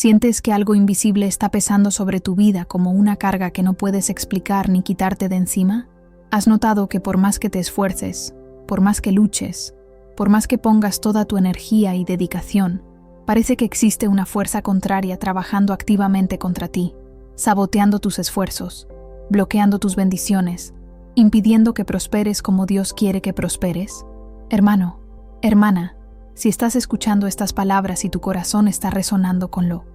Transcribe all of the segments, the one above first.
¿Sientes que algo invisible está pesando sobre tu vida como una carga que no puedes explicar ni quitarte de encima? ¿Has notado que por más que te esfuerces, por más que luches, por más que pongas toda tu energía y dedicación, parece que existe una fuerza contraria trabajando activamente contra ti, saboteando tus esfuerzos, bloqueando tus bendiciones, impidiendo que prosperes como Dios quiere que prosperes? Hermano, hermana, si estás escuchando estas palabras y tu corazón está resonando con lo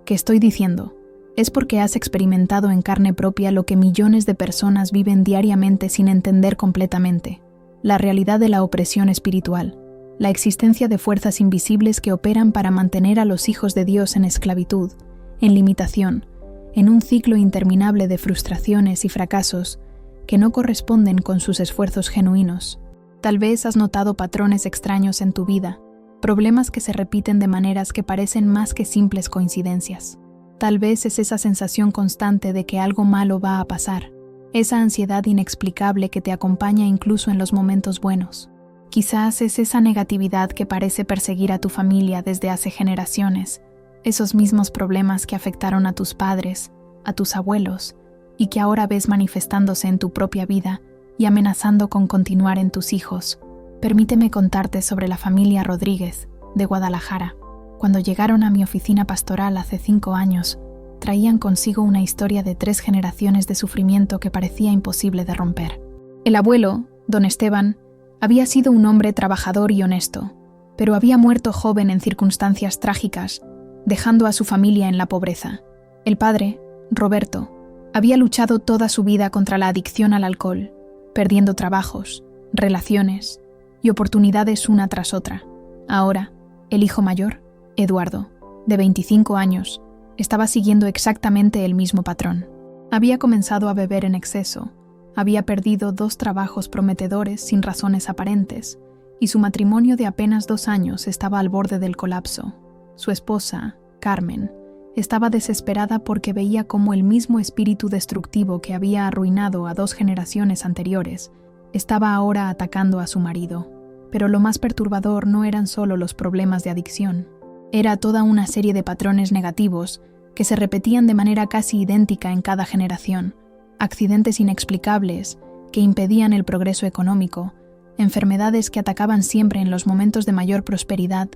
que estoy diciendo, es porque has experimentado en carne propia lo que millones de personas viven diariamente sin entender completamente: la realidad de la opresión espiritual, la existencia de fuerzas invisibles que operan para mantener a los hijos de Dios en esclavitud, en limitación, en un ciclo interminable de frustraciones y fracasos que no corresponden con sus esfuerzos genuinos. Tal vez has notado patrones extraños en tu vida, problemas que se repiten de maneras que parecen más que simples coincidencias. Tal vez es esa sensación constante de que algo malo va a pasar, esa ansiedad inexplicable que te acompaña incluso en los momentos buenos. Quizás es esa negatividad que parece perseguir a tu familia desde hace generaciones, esos mismos problemas que afectaron a tus padres, a tus abuelos, y que ahora ves manifestándose en tu propia vida y amenazando con continuar en tus hijos. Permíteme contarte sobre la familia Rodríguez, de Guadalajara. Cuando llegaron a mi oficina pastoral hace 5 años, traían consigo una historia de 3 generaciones de sufrimiento que parecía imposible de romper. El abuelo, don Esteban, había sido un hombre trabajador y honesto, pero había muerto joven en circunstancias trágicas, dejando a su familia en la pobreza. El padre, Roberto, había luchado toda su vida contra la adicción al alcohol, perdiendo trabajos, relaciones y oportunidades una tras otra. Ahora, el hijo mayor, Eduardo, de 25 años, estaba siguiendo exactamente el mismo patrón. Había comenzado a beber en exceso, había perdido 2 trabajos prometedores sin razones aparentes, y su matrimonio de apenas 2 años estaba al borde del colapso. Su esposa, Carmen, estaba desesperada porque veía cómo el mismo espíritu destructivo que había arruinado a 2 generaciones anteriores estaba ahora atacando a su marido. Pero lo más perturbador no eran solo los problemas de adicción. Era toda una serie de patrones negativos que se repetían de manera casi idéntica en cada generación. Accidentes inexplicables que impedían el progreso económico, enfermedades que atacaban siempre en los momentos de mayor prosperidad,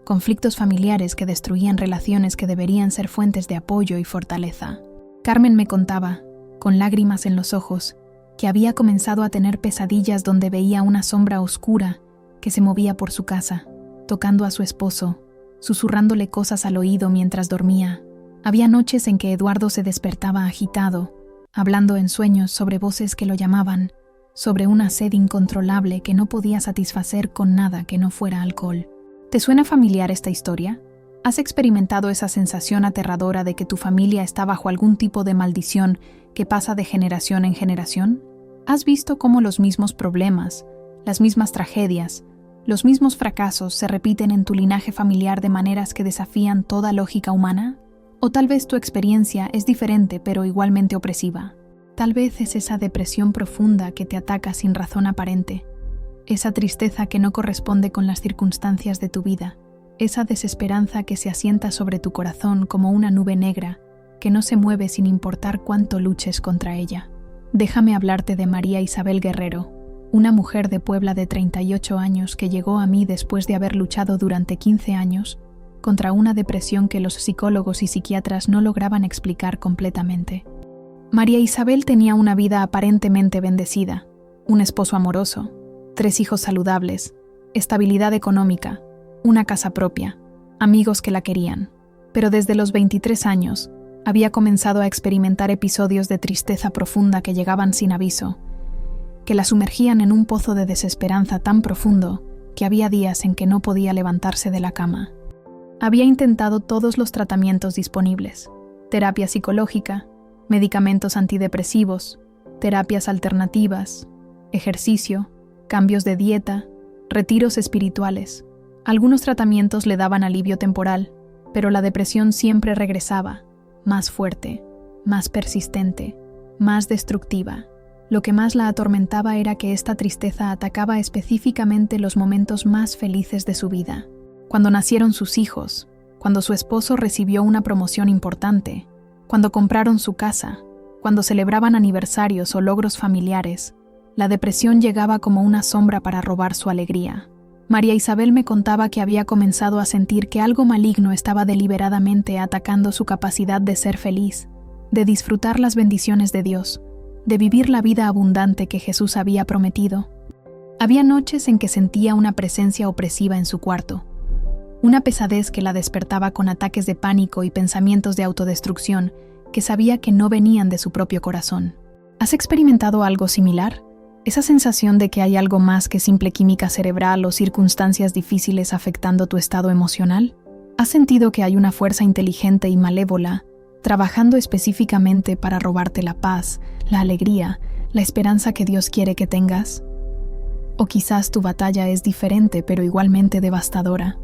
conflictos familiares que destruían relaciones que deberían ser fuentes de apoyo y fortaleza. Carmen me contaba, con lágrimas en los ojos, que había comenzado a tener pesadillas donde veía una sombra oscura que se movía por su casa, tocando a su esposo, susurrándole cosas al oído mientras dormía. Había noches en que Eduardo se despertaba agitado, hablando en sueños sobre voces que lo llamaban, sobre una sed incontrolable que no podía satisfacer con nada que no fuera alcohol. ¿Te suena familiar esta historia? ¿Has experimentado esa sensación aterradora de que tu familia está bajo algún tipo de maldición que pasa de generación en generación? ¿Has visto cómo los mismos problemas, las mismas tragedias, los mismos fracasos se repiten en tu linaje familiar de maneras que desafían toda lógica humana? O tal vez tu experiencia es diferente pero igualmente opresiva. Tal vez es esa depresión profunda que te ataca sin razón aparente, esa tristeza que no corresponde con las circunstancias de tu vida, esa desesperanza que se asienta sobre tu corazón como una nube negra que no se mueve sin importar cuánto luches contra ella. Déjame hablarte de María Isabel Guerrero, una mujer de Puebla de 38 años que llegó a mí después de haber luchado durante 15 años contra una depresión que los psicólogos y psiquiatras no lograban explicar completamente. María Isabel tenía una vida aparentemente bendecida, un esposo amoroso, 3 hijos saludables, estabilidad económica, una casa propia, amigos que la querían. Pero desde los 23 años, había comenzado a experimentar episodios de tristeza profunda que llegaban sin aviso, que la sumergían en un pozo de desesperanza tan profundo que había días en que no podía levantarse de la cama. Había intentado todos los tratamientos disponibles: terapia psicológica, medicamentos antidepresivos, terapias alternativas, ejercicio, cambios de dieta, retiros espirituales. Algunos tratamientos le daban alivio temporal, pero la depresión siempre regresaba, más fuerte, más persistente, más destructiva. Lo que más la atormentaba era que esta tristeza atacaba específicamente los momentos más felices de su vida. Cuando nacieron sus hijos, cuando su esposo recibió una promoción importante, cuando compraron su casa, cuando celebraban aniversarios o logros familiares, la depresión llegaba como una sombra para robar su alegría. María Isabel me contaba que había comenzado a sentir que algo maligno estaba deliberadamente atacando su capacidad de ser feliz, de disfrutar las bendiciones de Dios, de vivir la vida abundante que Jesús había prometido. Había noches en que sentía una presencia opresiva en su cuarto, una pesadez que la despertaba con ataques de pánico y pensamientos de autodestrucción que sabía que no venían de su propio corazón. ¿Has experimentado algo similar? Esa sensación de que hay algo más que simple química cerebral o circunstancias difíciles afectando tu estado emocional. ¿Has sentido que hay una fuerza inteligente y malévola trabajando específicamente para robarte la paz, la alegría, la esperanza que Dios quiere que tengas? O quizás tu batalla es diferente pero igualmente devastadora.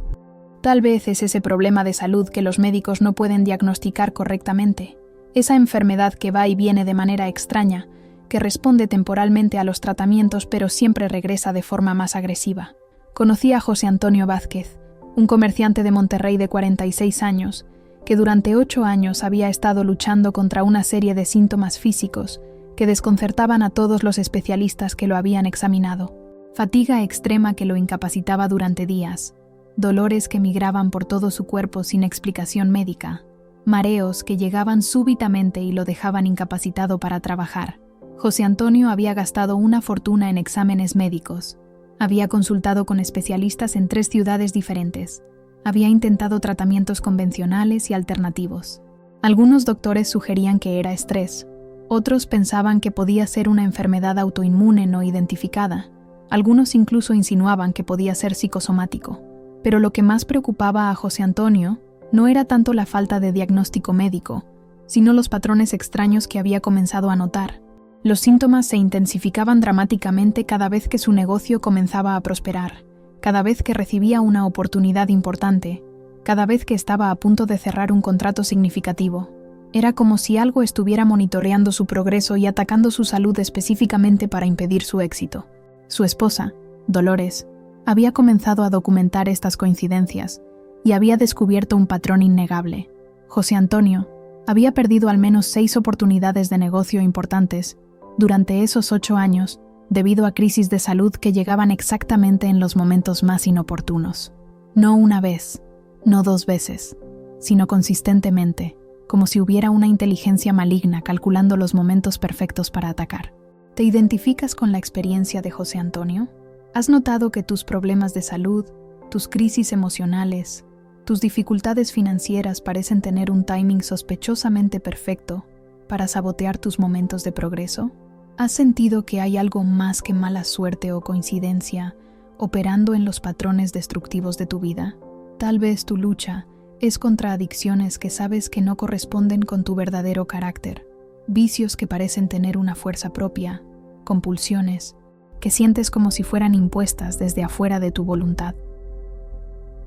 Tal vez es ese problema de salud que los médicos no pueden diagnosticar correctamente, esa enfermedad que va y viene de manera extraña, que responde temporalmente a los tratamientos pero siempre regresa de forma más agresiva. Conocí a José Antonio Vázquez, un comerciante de Monterrey de 46 años, que durante 8 años había estado luchando contra una serie de síntomas físicos que desconcertaban a todos los especialistas que lo habían examinado. Fatiga extrema que lo incapacitaba durante días, dolores que migraban por todo su cuerpo sin explicación médica, mareos que llegaban súbitamente y lo dejaban incapacitado para trabajar. José Antonio había gastado una fortuna en exámenes médicos. Había consultado con especialistas en 3 ciudades diferentes. Había intentado tratamientos convencionales y alternativos. Algunos doctores sugerían que era estrés. Otros pensaban que podía ser una enfermedad autoinmune no identificada. Algunos incluso insinuaban que podía ser psicosomático. Pero lo que más preocupaba a José Antonio no era tanto la falta de diagnóstico médico, sino los patrones extraños que había comenzado a notar. Los síntomas se intensificaban dramáticamente cada vez que su negocio comenzaba a prosperar, cada vez que recibía una oportunidad importante, cada vez que estaba a punto de cerrar un contrato significativo. Era como si algo estuviera monitoreando su progreso y atacando su salud específicamente para impedir su éxito. Su esposa, Dolores, había comenzado a documentar estas coincidencias y había descubierto un patrón innegable. José Antonio había perdido al menos 6 oportunidades de negocio importantes durante esos 8 años debido a crisis de salud que llegaban exactamente en los momentos más inoportunos. No una vez, no 2 veces, sino consistentemente, como si hubiera una inteligencia maligna calculando los momentos perfectos para atacar. ¿Te identificas con la experiencia de José Antonio? ¿Has notado que tus problemas de salud, tus crisis emocionales, tus dificultades financieras parecen tener un timing sospechosamente perfecto para sabotear tus momentos de progreso? ¿Has sentido que hay algo más que mala suerte o coincidencia operando en los patrones destructivos de tu vida? Tal vez tu lucha es contra adicciones que sabes que no corresponden con tu verdadero carácter, vicios que parecen tener una fuerza propia, compulsiones que sientes como si fueran impuestas desde afuera de tu voluntad.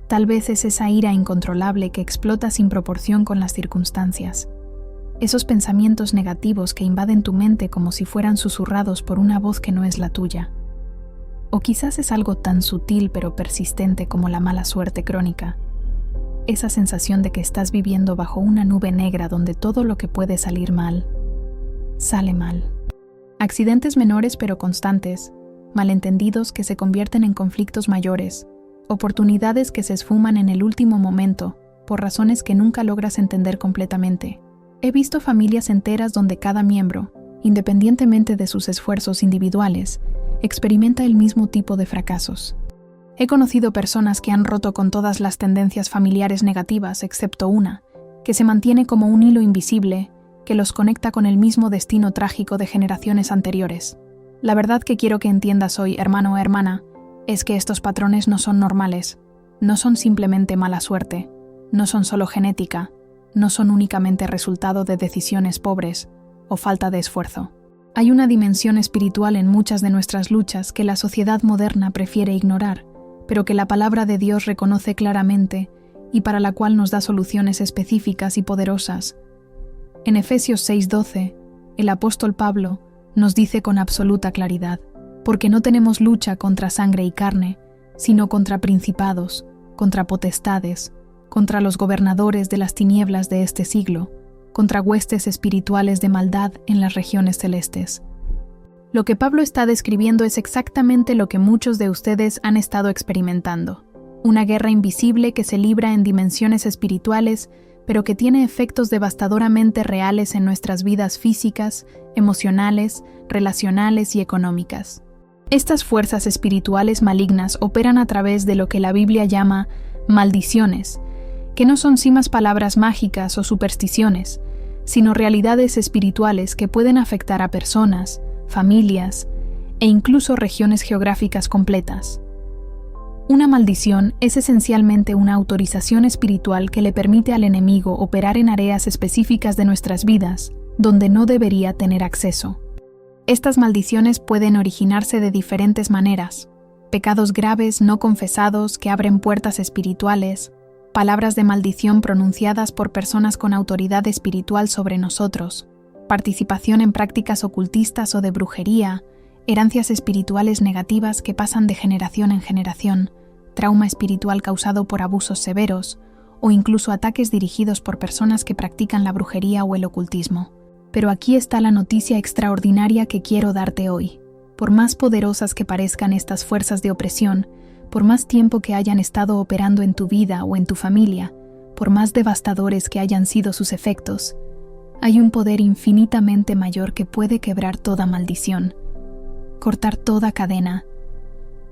Tal vez es esa ira incontrolable que explota sin proporción con las circunstancias. Esos pensamientos negativos que invaden tu mente como si fueran susurrados por una voz que no es la tuya. O quizás es algo tan sutil pero persistente como la mala suerte crónica. Esa sensación de que estás viviendo bajo una nube negra donde todo lo que puede salir mal, sale mal. Accidentes menores pero constantes, malentendidos que se convierten en conflictos mayores, oportunidades que se esfuman en el último momento por razones que nunca logras entender completamente. He visto familias enteras donde cada miembro, independientemente de sus esfuerzos individuales, experimenta el mismo tipo de fracasos. He conocido personas que han roto con todas las tendencias familiares negativas excepto una, que se mantiene como un hilo invisible que los conecta con el mismo destino trágico de generaciones anteriores. La verdad que quiero que entiendas hoy, hermano o hermana, es que estos patrones no son normales, no son simplemente mala suerte, no son solo genética, no son únicamente resultado de decisiones pobres o falta de esfuerzo. Hay una dimensión espiritual en muchas de nuestras luchas que la sociedad moderna prefiere ignorar, pero que la palabra de Dios reconoce claramente y para la cual nos da soluciones específicas y poderosas. En Efesios 6:12, el apóstol Pablo nos dice con absoluta claridad: porque no tenemos lucha contra sangre y carne, sino contra principados, contra potestades, contra los gobernadores de las tinieblas de este siglo, contra huestes espirituales de maldad en las regiones celestes. Lo que Pablo está describiendo es exactamente lo que muchos de ustedes han estado experimentando. Una guerra invisible que se libra en dimensiones espirituales, pero que tiene efectos devastadoramente reales en nuestras vidas físicas, emocionales, relacionales y económicas. Estas fuerzas espirituales malignas operan a través de lo que la Biblia llama maldiciones, que no son más palabras mágicas o supersticiones, sino realidades espirituales que pueden afectar a personas, familias e incluso regiones geográficas completas. Una maldición es esencialmente una autorización espiritual que le permite al enemigo operar en áreas específicas de nuestras vidas donde no debería tener acceso. Estas maldiciones pueden originarse de diferentes maneras: pecados graves no confesados que abren puertas espirituales, palabras de maldición pronunciadas por personas con autoridad espiritual sobre nosotros, participación en prácticas ocultistas o de brujería, herencias espirituales negativas que pasan de generación en generación, trauma espiritual causado por abusos severos, o incluso ataques dirigidos por personas que practican la brujería o el ocultismo. Pero aquí está la noticia extraordinaria que quiero darte hoy. Por más poderosas que parezcan estas fuerzas de opresión, por más tiempo que hayan estado operando en tu vida o en tu familia, por más devastadores que hayan sido sus efectos, hay un poder infinitamente mayor que puede quebrar toda maldición, cortar toda cadena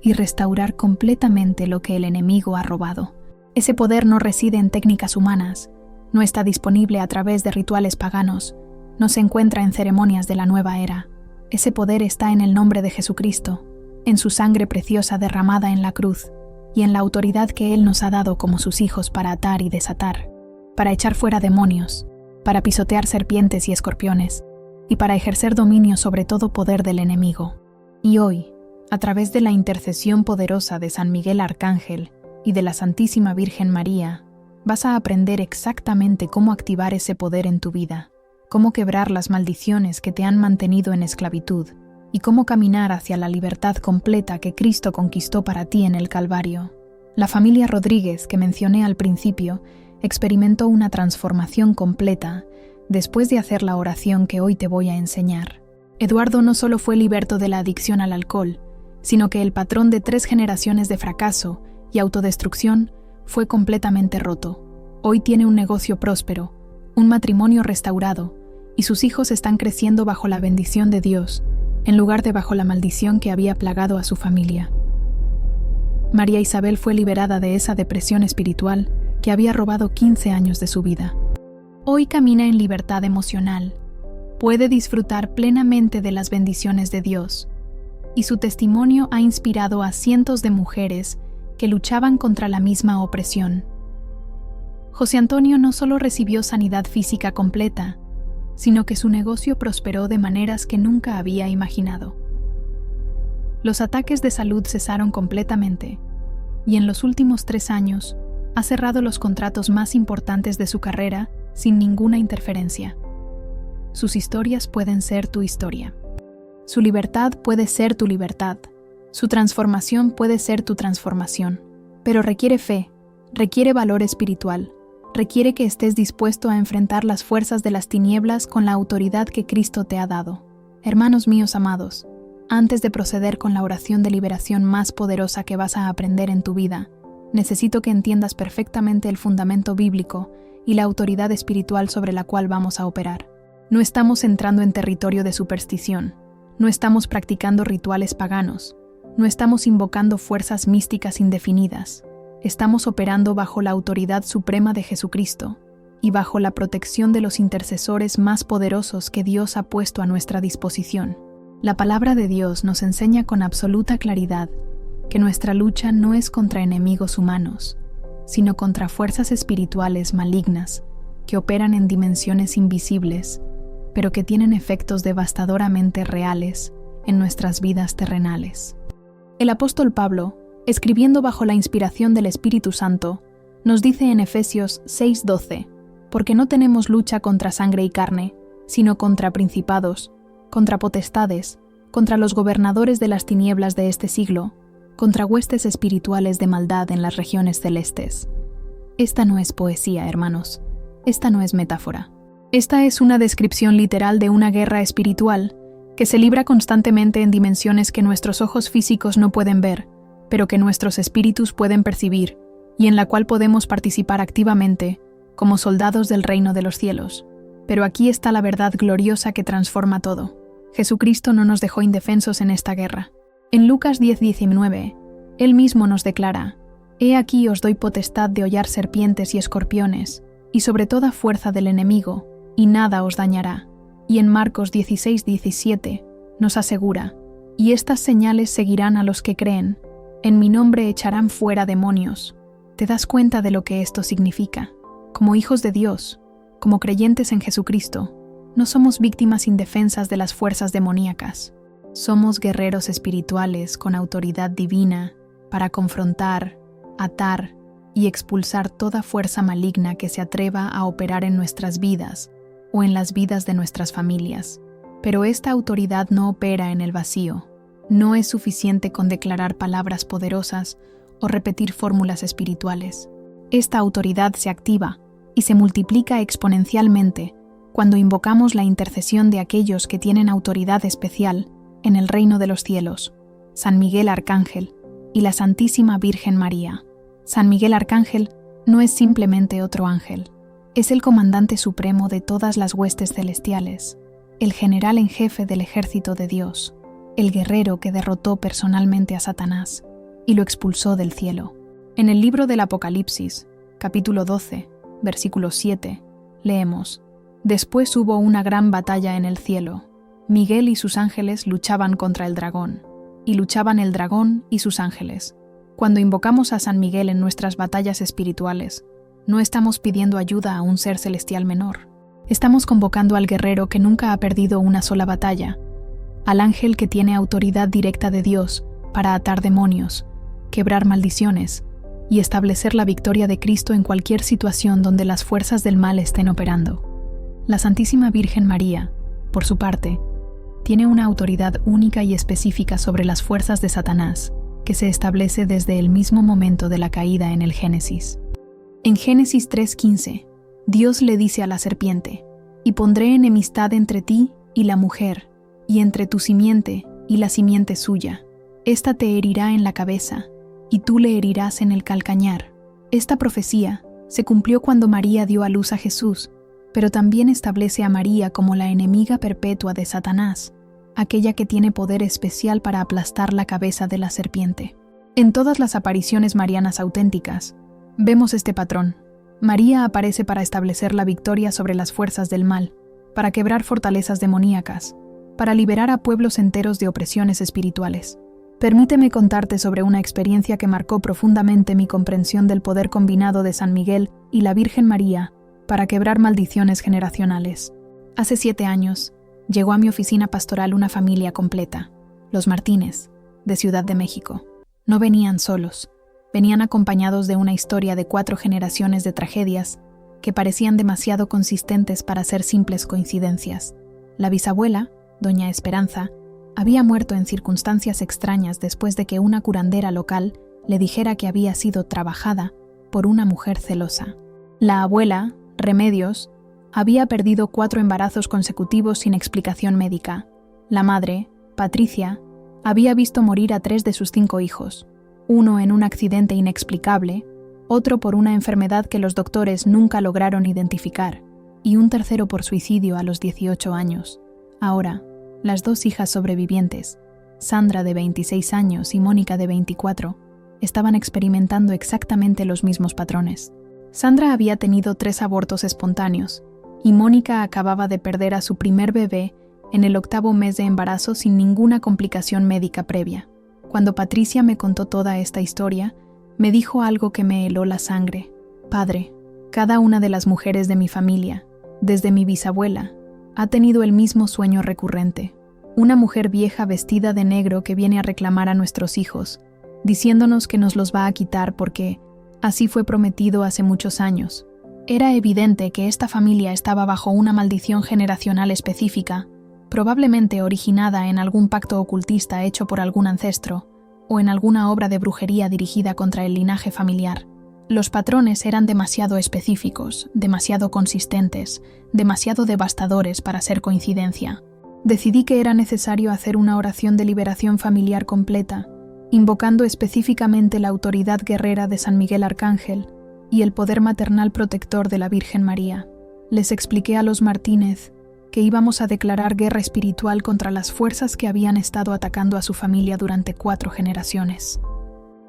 y restaurar completamente lo que el enemigo ha robado. Ese poder no reside en técnicas humanas, no está disponible a través de rituales paganos, no se encuentra en ceremonias de la nueva era. Ese poder está en el nombre de Jesucristo, en su sangre preciosa derramada en la cruz y en la autoridad que Él nos ha dado como sus hijos para atar y desatar, para echar fuera demonios, para pisotear serpientes y escorpiones, y para ejercer dominio sobre todo poder del enemigo. Y hoy, a través de la intercesión poderosa de San Miguel Arcángel y de la Santísima Virgen María, vas a aprender exactamente cómo activar ese poder en tu vida, cómo quebrar las maldiciones que te han mantenido en esclavitud y cómo caminar hacia la libertad completa que Cristo conquistó para ti en el Calvario. La familia Rodríguez, que mencioné al principio, experimentó una transformación completa después de hacer la oración que hoy te voy a enseñar. Eduardo no solo fue liberto de la adicción al alcohol, sino que el patrón de 3 generaciones de fracaso y autodestrucción fue completamente roto. Hoy tiene un negocio próspero, un matrimonio restaurado, y sus hijos están creciendo bajo la bendición de Dios, en lugar de bajo la maldición que había plagado a su familia. María Isabel fue liberada de esa depresión espiritual que había robado 15 años de su vida. Hoy camina en libertad emocional, puede disfrutar plenamente de las bendiciones de Dios, y su testimonio ha inspirado a cientos de mujeres que luchaban contra la misma opresión. José Antonio no solo recibió sanidad física completa, sino que su negocio prosperó de maneras que nunca había imaginado. Los ataques de salud cesaron completamente, y en los últimos 3 años ha cerrado los contratos más importantes de su carrera sin ninguna interferencia. Sus historias pueden ser tu historia. Su libertad puede ser tu libertad. Su transformación puede ser tu transformación. Pero requiere fe, requiere valor espiritual, requiere que estés dispuesto a enfrentar las fuerzas de las tinieblas con la autoridad que Cristo te ha dado. Hermanos míos amados, antes de proceder con la oración de liberación más poderosa que vas a aprender en tu vida, necesito que entiendas perfectamente el fundamento bíblico y la autoridad espiritual sobre la cual vamos a operar. No estamos entrando en territorio de superstición, no estamos practicando rituales paganos, no estamos invocando fuerzas místicas indefinidas. Estamos operando bajo la autoridad suprema de Jesucristo y bajo la protección de los intercesores más poderosos que Dios ha puesto a nuestra disposición. La palabra de Dios nos enseña con absoluta claridad que nuestra lucha no es contra enemigos humanos, sino contra fuerzas espirituales malignas que operan en dimensiones invisibles, pero que tienen efectos devastadoramente reales en nuestras vidas terrenales. El apóstol Pablo, escribiendo bajo la inspiración del Espíritu Santo, nos dice en Efesios 6:12, porque no tenemos lucha contra sangre y carne, sino contra principados, contra potestades, contra los gobernadores de las tinieblas de este siglo, contra huestes espirituales de maldad en las regiones celestes. Esta no es poesía, hermanos. Esta no es metáfora. Esta es una descripción literal de una guerra espiritual que se libra constantemente en dimensiones que nuestros ojos físicos no pueden ver, pero que nuestros espíritus pueden percibir, y en la cual podemos participar activamente como soldados del reino de los cielos. Pero aquí está la verdad gloriosa que transforma todo. Jesucristo no nos dejó indefensos en esta guerra. En Lucas 10:19, Él mismo nos declara: «He aquí os doy potestad de hollar serpientes y escorpiones, y sobre toda fuerza del enemigo, y nada os dañará». Y en Marcos 16:17 nos asegura: «Y estas señales seguirán a los que creen. En mi nombre echarán fuera demonios». ¿Te das cuenta de lo que esto significa? Como hijos de Dios, como creyentes en Jesucristo, no somos víctimas indefensas de las fuerzas demoníacas. Somos guerreros espirituales con autoridad divina para confrontar, atar y expulsar toda fuerza maligna que se atreva a operar en nuestras vidas o en las vidas de nuestras familias. Pero esta autoridad no opera en el vacío. No es suficiente con declarar palabras poderosas o repetir fórmulas espirituales. Esta autoridad se activa y se multiplica exponencialmente cuando invocamos la intercesión de aquellos que tienen autoridad especial en el reino de los cielos, San Miguel Arcángel y la Santísima Virgen María. San Miguel Arcángel no es simplemente otro ángel, es el comandante supremo de todas las huestes celestiales, el general en jefe del ejército de Dios, el guerrero que derrotó personalmente a Satanás y lo expulsó del cielo. En el libro del Apocalipsis, capítulo 12, versículo 7, leemos: «Después hubo una gran batalla en el cielo. Miguel y sus ángeles luchaban contra el dragón, y luchaban el dragón y sus ángeles». Cuando invocamos a San Miguel en nuestras batallas espirituales, no estamos pidiendo ayuda a un ser celestial menor. Estamos convocando al guerrero que nunca ha perdido una sola batalla, al ángel que tiene autoridad directa de Dios para atar demonios, quebrar maldiciones y establecer la victoria de Cristo en cualquier situación donde las fuerzas del mal estén operando. La Santísima Virgen María, por su parte, tiene una autoridad única y específica sobre las fuerzas de Satanás, que se establece desde el mismo momento de la caída en el Génesis. En Génesis 3:15, Dios le dice a la serpiente: «Y pondré enemistad entre ti y la mujer, y entre tu simiente y la simiente suya. Esta te herirá en la cabeza, y tú le herirás en el calcañar». Esta profecía se cumplió cuando María dio a luz a Jesús, pero también establece a María como la enemiga perpetua de Satanás, aquella que tiene poder especial para aplastar la cabeza de la serpiente. En todas las apariciones marianas auténticas, vemos este patrón. María aparece para establecer la victoria sobre las fuerzas del mal, para quebrar fortalezas demoníacas, para liberar a pueblos enteros de opresiones espirituales. Permíteme contarte sobre una experiencia que marcó profundamente mi comprensión del poder combinado de San Miguel y la Virgen María para quebrar maldiciones generacionales. Hace 7 años, llegó a mi oficina pastoral una familia completa, los Martínez, de Ciudad de México. No venían solos, venían acompañados de una historia de 4 generaciones de tragedias que parecían demasiado consistentes para ser simples coincidencias. La bisabuela, doña Esperanza, había muerto en circunstancias extrañas después de que una curandera local le dijera que había sido trabajada por una mujer celosa. La abuela, Remedios, había perdido 4 embarazos consecutivos sin explicación médica. La madre, Patricia, había visto morir a 3 de sus 5 hijos, uno en un accidente inexplicable, otro por una enfermedad que los doctores nunca lograron identificar, y un tercero por suicidio a los 18 años. Ahora, las 2 hijas sobrevivientes, Sandra de 26 años y Mónica de 24, estaban experimentando exactamente los mismos patrones. Sandra había tenido 3 abortos espontáneos, y Mónica acababa de perder a su primer bebé en el 8º mes de embarazo sin ninguna complicación médica previa. Cuando Patricia me contó toda esta historia, me dijo algo que me heló la sangre. «Padre, cada una de las mujeres de mi familia, desde mi bisabuela, ha tenido el mismo sueño recurrente. Una mujer vieja vestida de negro que viene a reclamar a nuestros hijos, diciéndonos que nos los va a quitar porque así fue prometido hace muchos años». Era evidente que esta familia estaba bajo una maldición generacional específica, probablemente originada en algún pacto ocultista hecho por algún ancestro, o en alguna obra de brujería dirigida contra el linaje familiar. Los patrones eran demasiado específicos, demasiado consistentes, demasiado devastadores para ser coincidencia. Decidí que era necesario hacer una oración de liberación familiar completa, invocando específicamente la autoridad guerrera de San Miguel Arcángel y el poder maternal protector de la Virgen María. Les expliqué a los Martínez que íbamos a declarar guerra espiritual contra las fuerzas que habían estado atacando a su familia durante 4 generaciones.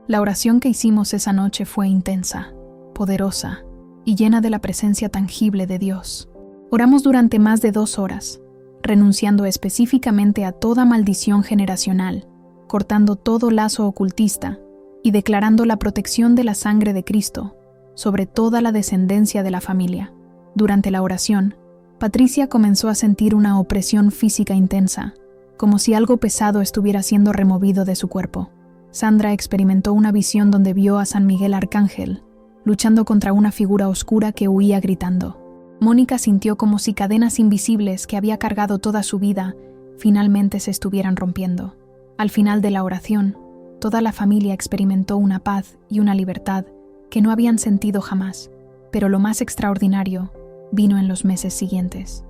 La oración que hicimos esa noche fue intensa, poderosa y llena de la presencia tangible de Dios. Oramos durante más de 2 horas, renunciando específicamente a toda maldición generacional, cortando todo lazo ocultista y declarando la protección de la sangre de Cristo sobre toda la descendencia de la familia. Durante la oración, Patricia comenzó a sentir una opresión física intensa, como si algo pesado estuviera siendo removido de su cuerpo. Sandra experimentó una visión donde vio a San Miguel Arcángel, luchando contra una figura oscura que huía gritando. Mónica sintió como si cadenas invisibles que había cargado toda su vida finalmente se estuvieran rompiendo. Al final de la oración, toda la familia experimentó una paz y una libertad que no habían sentido jamás, pero lo más extraordinario vino en los meses siguientes.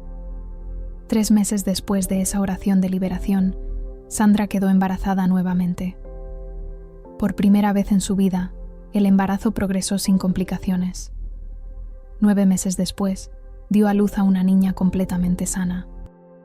3 meses después de esa oración de liberación, Sandra quedó embarazada nuevamente. Por primera vez en su vida, el embarazo progresó sin complicaciones. 9 meses después, dio a luz a una niña completamente sana.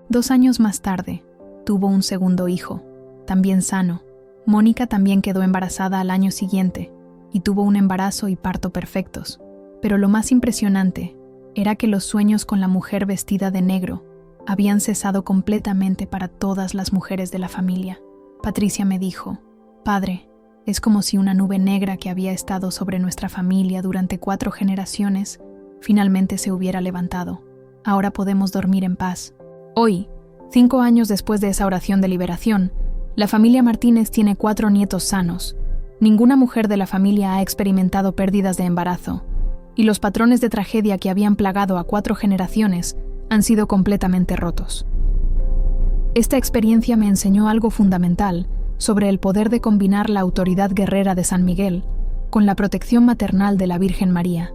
2 años más tarde, tuvo un segundo hijo, también sano. Mónica también quedó embarazada al año siguiente y tuvo un embarazo y parto perfectos. Pero lo más impresionante era que los sueños con la mujer vestida de negro habían cesado completamente para todas las mujeres de la familia. Patricia me dijo: «Padre, es como si una nube negra que había estado sobre nuestra familia durante 4 generaciones finalmente se hubiera levantado. Ahora podemos dormir en paz». Hoy, 5 años después de esa oración de liberación, la familia Martínez tiene 4 nietos sanos. Ninguna mujer de la familia ha experimentado pérdidas de embarazo, y los patrones de tragedia que habían plagado a 4 generaciones han sido completamente rotos. Esta experiencia me enseñó algo fundamental sobre el poder de combinar la autoridad guerrera de San Miguel con la protección maternal de la Virgen María.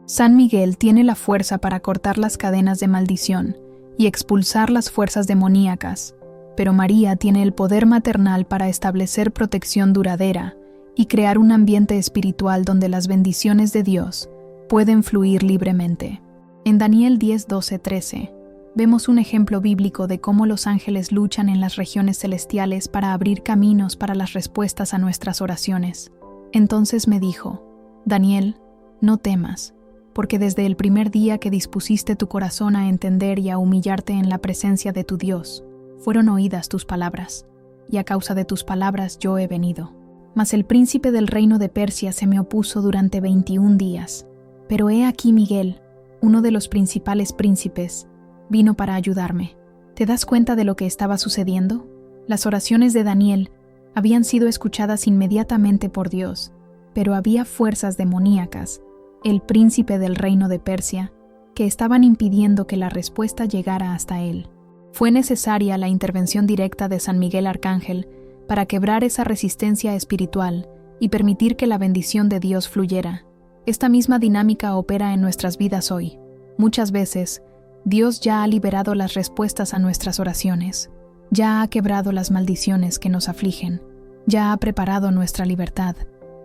San Miguel tiene la fuerza para cortar las cadenas de maldición y expulsar las fuerzas demoníacas, pero María tiene el poder maternal para establecer protección duradera y crear un ambiente espiritual donde las bendiciones de Dios pueden fluir libremente. En Daniel 10, 12, 13, vemos un ejemplo bíblico de cómo los ángeles luchan en las regiones celestiales para abrir caminos para las respuestas a nuestras oraciones. Entonces me dijo: «Daniel, no temas, porque desde el primer día que dispusiste tu corazón a entender y a humillarte en la presencia de tu Dios, fueron oídas tus palabras, y a causa de tus palabras yo he venido. Mas el príncipe del reino de Persia se me opuso durante 21 días. Pero he aquí Miguel, uno de los principales príncipes, vino para ayudarme». ¿Te das cuenta de lo que estaba sucediendo? Las oraciones de Daniel habían sido escuchadas inmediatamente por Dios, pero había fuerzas demoníacas, el príncipe del reino de Persia, que estaban impidiendo que la respuesta llegara hasta él. Fue necesaria la intervención directa de San Miguel Arcángel para quebrar esa resistencia espiritual y permitir que la bendición de Dios fluyera. Esta misma dinámica opera en nuestras vidas hoy. Muchas veces, Dios ya ha liberado las respuestas a nuestras oraciones, ya ha quebrado las maldiciones que nos afligen, ya ha preparado nuestra libertad,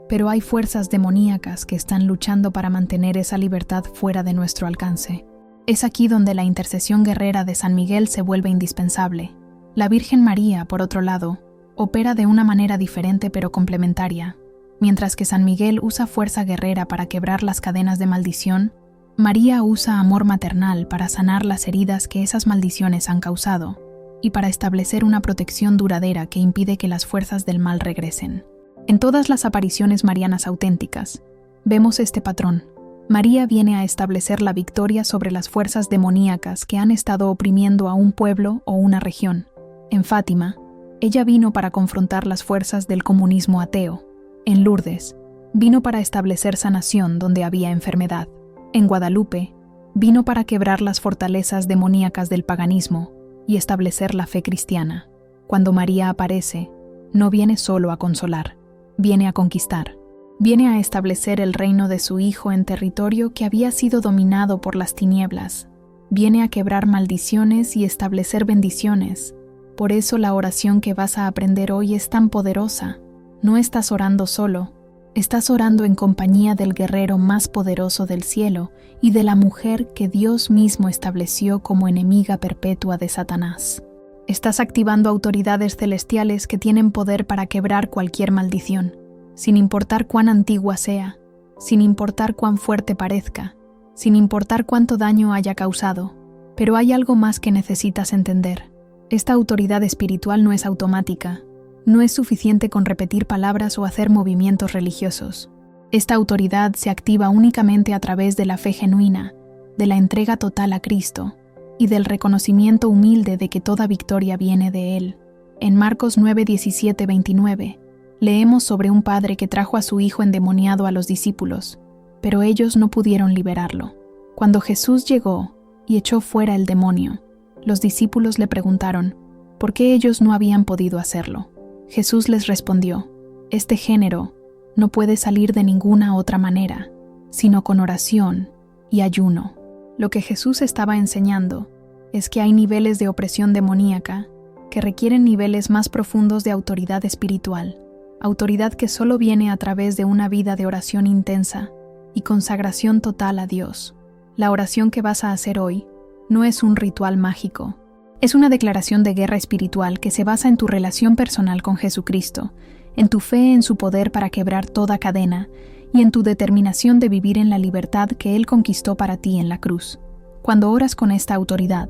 pero hay fuerzas demoníacas que están luchando para mantener esa libertad fuera de nuestro alcance. Es aquí donde la intercesión guerrera de San Miguel se vuelve indispensable. La Virgen María, por otro lado, opera de una manera diferente pero complementaria. Mientras que San Miguel usa fuerza guerrera para quebrar las cadenas de maldición, María usa amor maternal para sanar las heridas que esas maldiciones han causado y para establecer una protección duradera que impide que las fuerzas del mal regresen. En todas las apariciones marianas auténticas, vemos este patrón. María viene a establecer la victoria sobre las fuerzas demoníacas que han estado oprimiendo a un pueblo o una región. En Fátima, ella vino para confrontar las fuerzas del comunismo ateo. En Lourdes, vino para establecer sanación donde había enfermedad. En Guadalupe, vino para quebrar las fortalezas demoníacas del paganismo y establecer la fe cristiana. Cuando María aparece, no viene solo a consolar, viene a conquistar. Viene a establecer el reino de su Hijo en territorio que había sido dominado por las tinieblas. Viene a quebrar maldiciones y establecer bendiciones. Por eso la oración que vas a aprender hoy es tan poderosa. No estás orando solo, estás orando en compañía del guerrero más poderoso del cielo y de la mujer que Dios mismo estableció como enemiga perpetua de Satanás. Estás activando autoridades celestiales que tienen poder para quebrar cualquier maldición, sin importar cuán antigua sea, sin importar cuán fuerte parezca, sin importar cuánto daño haya causado. Pero hay algo más que necesitas entender. Esta autoridad espiritual no es automática. No es suficiente con repetir palabras o hacer movimientos religiosos. Esta autoridad se activa únicamente a través de la fe genuina, de la entrega total a Cristo y del reconocimiento humilde de que toda victoria viene de Él. En Marcos 9:17-29, leemos sobre un padre que trajo a su hijo endemoniado a los discípulos, pero ellos no pudieron liberarlo. Cuando Jesús llegó y echó fuera el demonio, los discípulos le preguntaron por qué ellos no habían podido hacerlo. Jesús les respondió: este género no puede salir de ninguna otra manera, sino con oración y ayuno. Lo que Jesús estaba enseñando es que hay niveles de opresión demoníaca que requieren niveles más profundos de autoridad espiritual, autoridad que solo viene a través de una vida de oración intensa y consagración total a Dios. La oración que vas a hacer hoy no es un ritual mágico. Es una declaración de guerra espiritual que se basa en tu relación personal con Jesucristo, en tu fe en su poder para quebrar toda cadena y en tu determinación de vivir en la libertad que Él conquistó para ti en la cruz. Cuando oras con esta autoridad,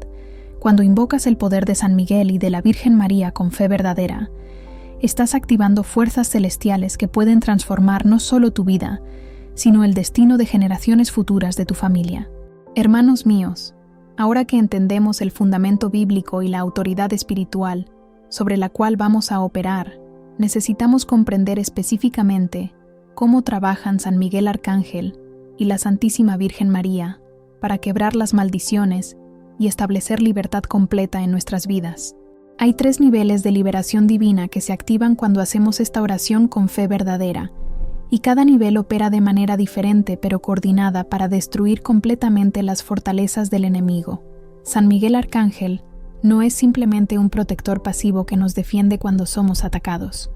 cuando invocas el poder de San Miguel y de la Virgen María con fe verdadera, estás activando fuerzas celestiales que pueden transformar no solo tu vida, sino el destino de generaciones futuras de tu familia. Hermanos míos, ahora que entendemos el fundamento bíblico y la autoridad espiritual sobre la cual vamos a operar, necesitamos comprender específicamente cómo trabajan San Miguel Arcángel y la Santísima Virgen María para quebrar las maldiciones y establecer libertad completa en nuestras vidas. Hay 3 niveles de liberación divina que se activan cuando hacemos esta oración con fe verdadera, y cada nivel opera de manera diferente pero coordinada para destruir completamente las fortalezas del enemigo. San Miguel Arcángel no es simplemente un protector pasivo que nos defiende cuando somos atacados.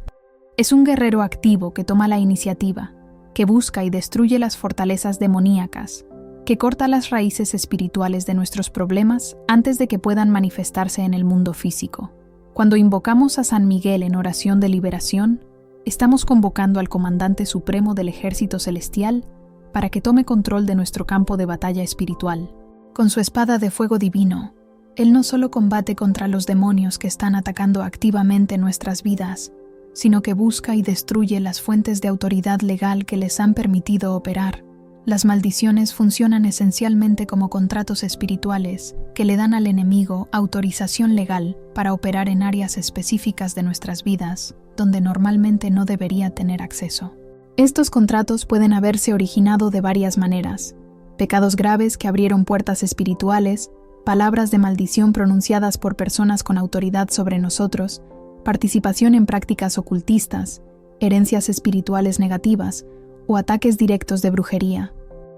Es un guerrero activo que toma la iniciativa, que busca y destruye las fortalezas demoníacas, que corta las raíces espirituales de nuestros problemas antes de que puedan manifestarse en el mundo físico. Cuando invocamos a San Miguel en oración de liberación, estamos convocando al Comandante Supremo del Ejército Celestial para que tome control de nuestro campo de batalla espiritual. Con su espada de fuego divino, Él no solo combate contra los demonios que están atacando activamente nuestras vidas, sino que busca y destruye las fuentes de autoridad legal que les han permitido operar. Las maldiciones funcionan esencialmente como contratos espirituales que le dan al enemigo autorización legal para operar en áreas específicas de nuestras vidas, donde normalmente no debería tener acceso. Estos contratos pueden haberse originado de varias maneras: pecados graves que abrieron puertas espirituales, palabras de maldición pronunciadas por personas con autoridad sobre nosotros, participación en prácticas ocultistas, herencias espirituales negativas o ataques directos de brujería.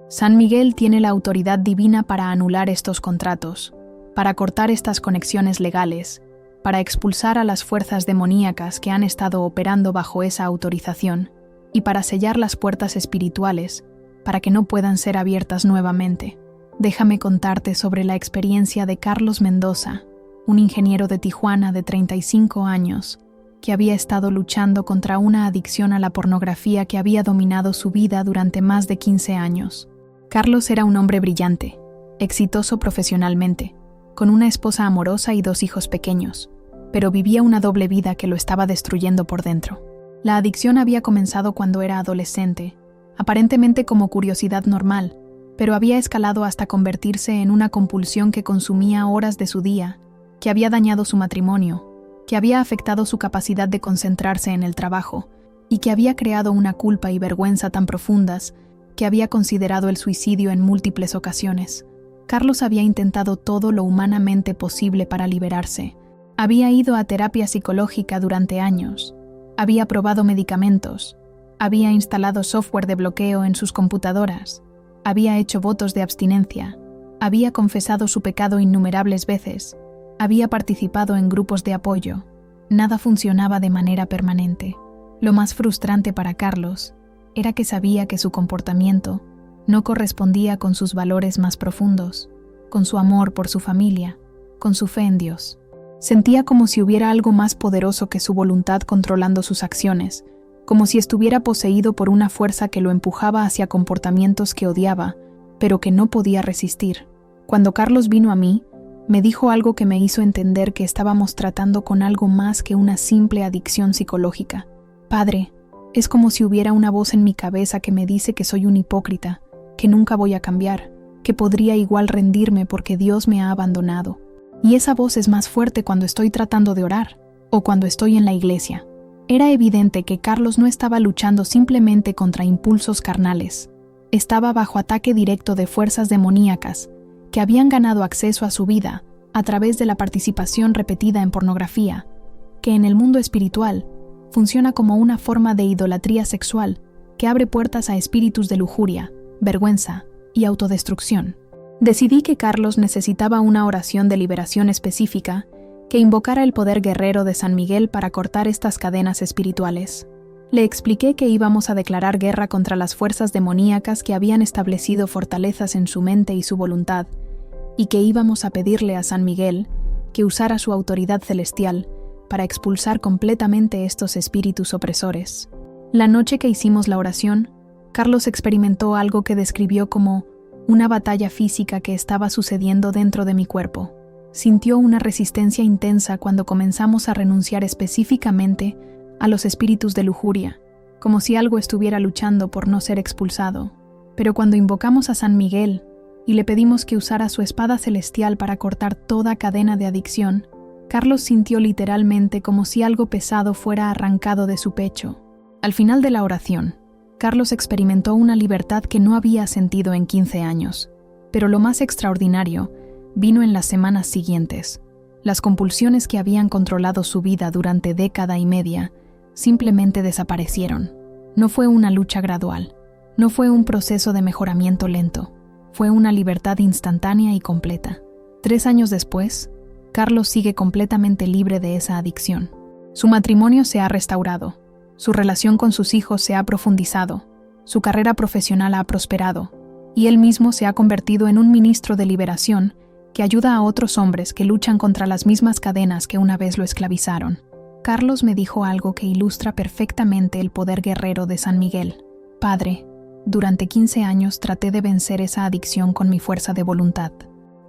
San Miguel tiene la autoridad divina para anular estos contratos, para cortar estas conexiones legales, para expulsar a las fuerzas demoníacas que han estado operando bajo esa autorización y para sellar las puertas espirituales para que no puedan ser abiertas nuevamente. Déjame contarte sobre la experiencia de Carlos Mendoza, un ingeniero de Tijuana de 35 años, que había estado luchando contra una adicción a la pornografía que había dominado su vida durante más de 15 años. Carlos era un hombre brillante, exitoso profesionalmente, con una esposa amorosa y 2 hijos pequeños, pero vivía una doble vida que lo estaba destruyendo por dentro. La adicción había comenzado cuando era adolescente, aparentemente como curiosidad normal, pero había escalado hasta convertirse en una compulsión que consumía horas de su día, que había dañado su matrimonio, que había afectado su capacidad de concentrarse en el trabajo y que había creado una culpa y vergüenza tan profundas que había considerado el suicidio en múltiples ocasiones. Carlos había intentado todo lo humanamente posible para liberarse. Había ido a terapia psicológica durante años, había probado medicamentos, Había instalado software de bloqueo en sus computadoras. Había hecho votos de abstinencia. Había confesado su pecado innumerables veces. Había participado en grupos de apoyo. Nada funcionaba de manera permanente. Lo más frustrante para Carlos era que sabía que su comportamiento no correspondía con sus valores más profundos, con su amor por su familia, con su fe en Dios. Sentía como si hubiera algo más poderoso que su voluntad controlando sus acciones, como si estuviera poseído por una fuerza que lo empujaba hacia comportamientos que odiaba, pero que no podía resistir. Cuando Carlos vino a mí, me dijo algo que me hizo entender que estábamos tratando con algo más que una simple adicción psicológica. Padre, es como si hubiera una voz en mi cabeza que me dice que soy un hipócrita, que nunca voy a cambiar, que podría igual rendirme porque Dios me ha abandonado. Y esa voz es más fuerte cuando estoy tratando de orar, o cuando estoy en la iglesia. Era evidente que Carlos no estaba luchando simplemente contra impulsos carnales. Estaba bajo ataque directo de fuerzas demoníacas, que habían ganado acceso a su vida a través de la participación repetida en pornografía, que en el mundo espiritual funciona como una forma de idolatría sexual que abre puertas a espíritus de lujuria, vergüenza y autodestrucción. Decidí que Carlos necesitaba una oración de liberación específica que invocara el poder guerrero de San Miguel para cortar estas cadenas espirituales. Le expliqué que íbamos a declarar guerra contra las fuerzas demoníacas que habían establecido fortalezas en su mente y su voluntad, y que íbamos a pedirle a San Miguel que usara su autoridad celestial para expulsar completamente estos espíritus opresores. La noche que hicimos la oración, Carlos experimentó algo que describió como una batalla física que estaba sucediendo dentro de mi cuerpo. Sintió una resistencia intensa cuando comenzamos a renunciar específicamente a los espíritus de lujuria, como si algo estuviera luchando por no ser expulsado. Pero cuando invocamos a San Miguel y le pedimos que usara su espada celestial para cortar toda cadena de adicción, Carlos sintió literalmente como si algo pesado fuera arrancado de su pecho. Al final de la oración, Carlos experimentó una libertad que no había sentido en 15 años, pero lo más extraordinario vino en las semanas siguientes. Las compulsiones que habían controlado su vida durante década y media simplemente desaparecieron. No fue una lucha gradual, no fue un proceso de mejoramiento lento, fue una libertad instantánea y completa. 3 años después, Carlos sigue completamente libre de esa adicción. Su matrimonio se ha restaurado. Su relación con sus hijos se ha profundizado, su carrera profesional ha prosperado, y él mismo se ha convertido en un ministro de liberación que ayuda a otros hombres que luchan contra las mismas cadenas que una vez lo esclavizaron. Carlos me dijo algo que ilustra perfectamente el poder guerrero de San Miguel. Padre, durante 15 años traté de vencer esa adicción con mi fuerza de voluntad.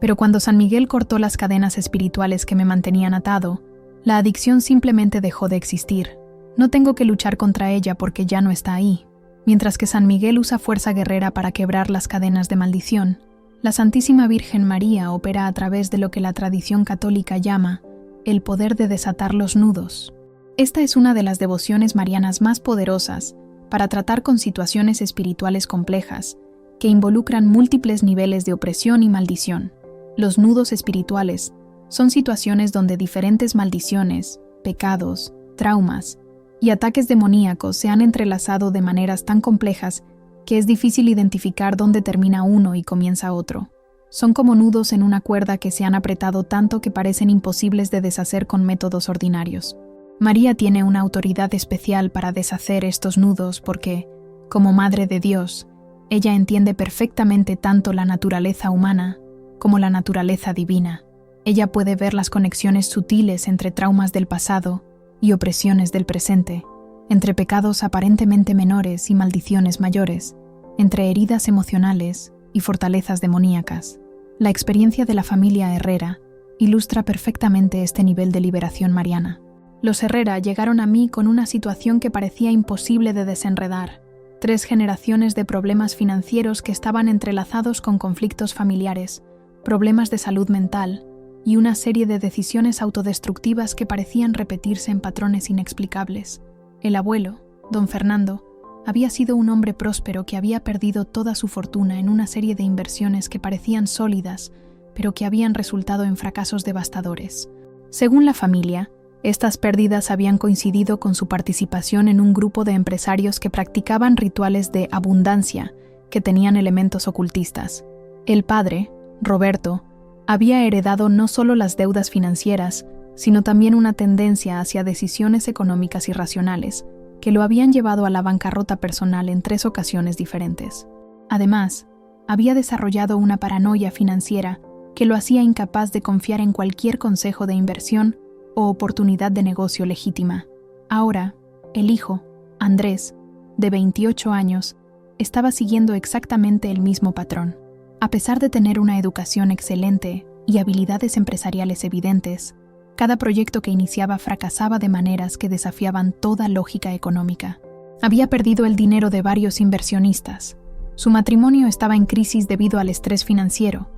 Pero cuando San Miguel cortó las cadenas espirituales que me mantenían atado, la adicción simplemente dejó de existir. No tengo que luchar contra ella porque ya no está ahí. Mientras que San Miguel usa fuerza guerrera para quebrar las cadenas de maldición, la Santísima Virgen María opera a través de lo que la tradición católica llama el poder de desatar los nudos. Esta es una de las devociones marianas más poderosas para tratar con situaciones espirituales complejas que involucran múltiples niveles de opresión y maldición. Los nudos espirituales son situaciones donde diferentes maldiciones, pecados, traumas y ataques demoníacos se han entrelazado de maneras tan complejas que es difícil identificar dónde termina uno y comienza otro. Son como nudos en una cuerda que se han apretado tanto que parecen imposibles de deshacer con métodos ordinarios. María tiene una autoridad especial para deshacer estos nudos porque, como Madre de Dios, ella entiende perfectamente tanto la naturaleza humana como la naturaleza divina. Ella puede ver las conexiones sutiles entre traumas del pasado y opresiones del presente, entre pecados aparentemente menores y maldiciones mayores, entre heridas emocionales y fortalezas demoníacas. La experiencia de la familia Herrera ilustra perfectamente este nivel de liberación mariana. Los Herrera llegaron a mí con una situación que parecía imposible de desenredar. 3 generaciones de problemas financieros que estaban entrelazados con conflictos familiares, problemas de salud mental y una serie de decisiones autodestructivas que parecían repetirse en patrones inexplicables. El abuelo, don Fernando, había sido un hombre próspero que había perdido toda su fortuna en una serie de inversiones que parecían sólidas, pero que habían resultado en fracasos devastadores. Según la familia, Estas pérdidas habían coincidido con su participación en un grupo de empresarios que practicaban rituales de abundancia que tenían elementos ocultistas. El padre, Roberto, había heredado no solo las deudas financieras, sino también una tendencia hacia decisiones económicas irracionales, que lo habían llevado a la bancarrota personal en 3 ocasiones diferentes. Además, había desarrollado una paranoia financiera que lo hacía incapaz de confiar en cualquier consejo de inversión o oportunidad de negocio legítima. Ahora, el hijo, Andrés, de 28 años, estaba siguiendo exactamente el mismo patrón. A pesar de tener una educación excelente y habilidades empresariales evidentes, cada proyecto que iniciaba fracasaba de maneras que desafiaban toda lógica económica. Había perdido el dinero de varios inversionistas, su matrimonio estaba en crisis debido al estrés financiero,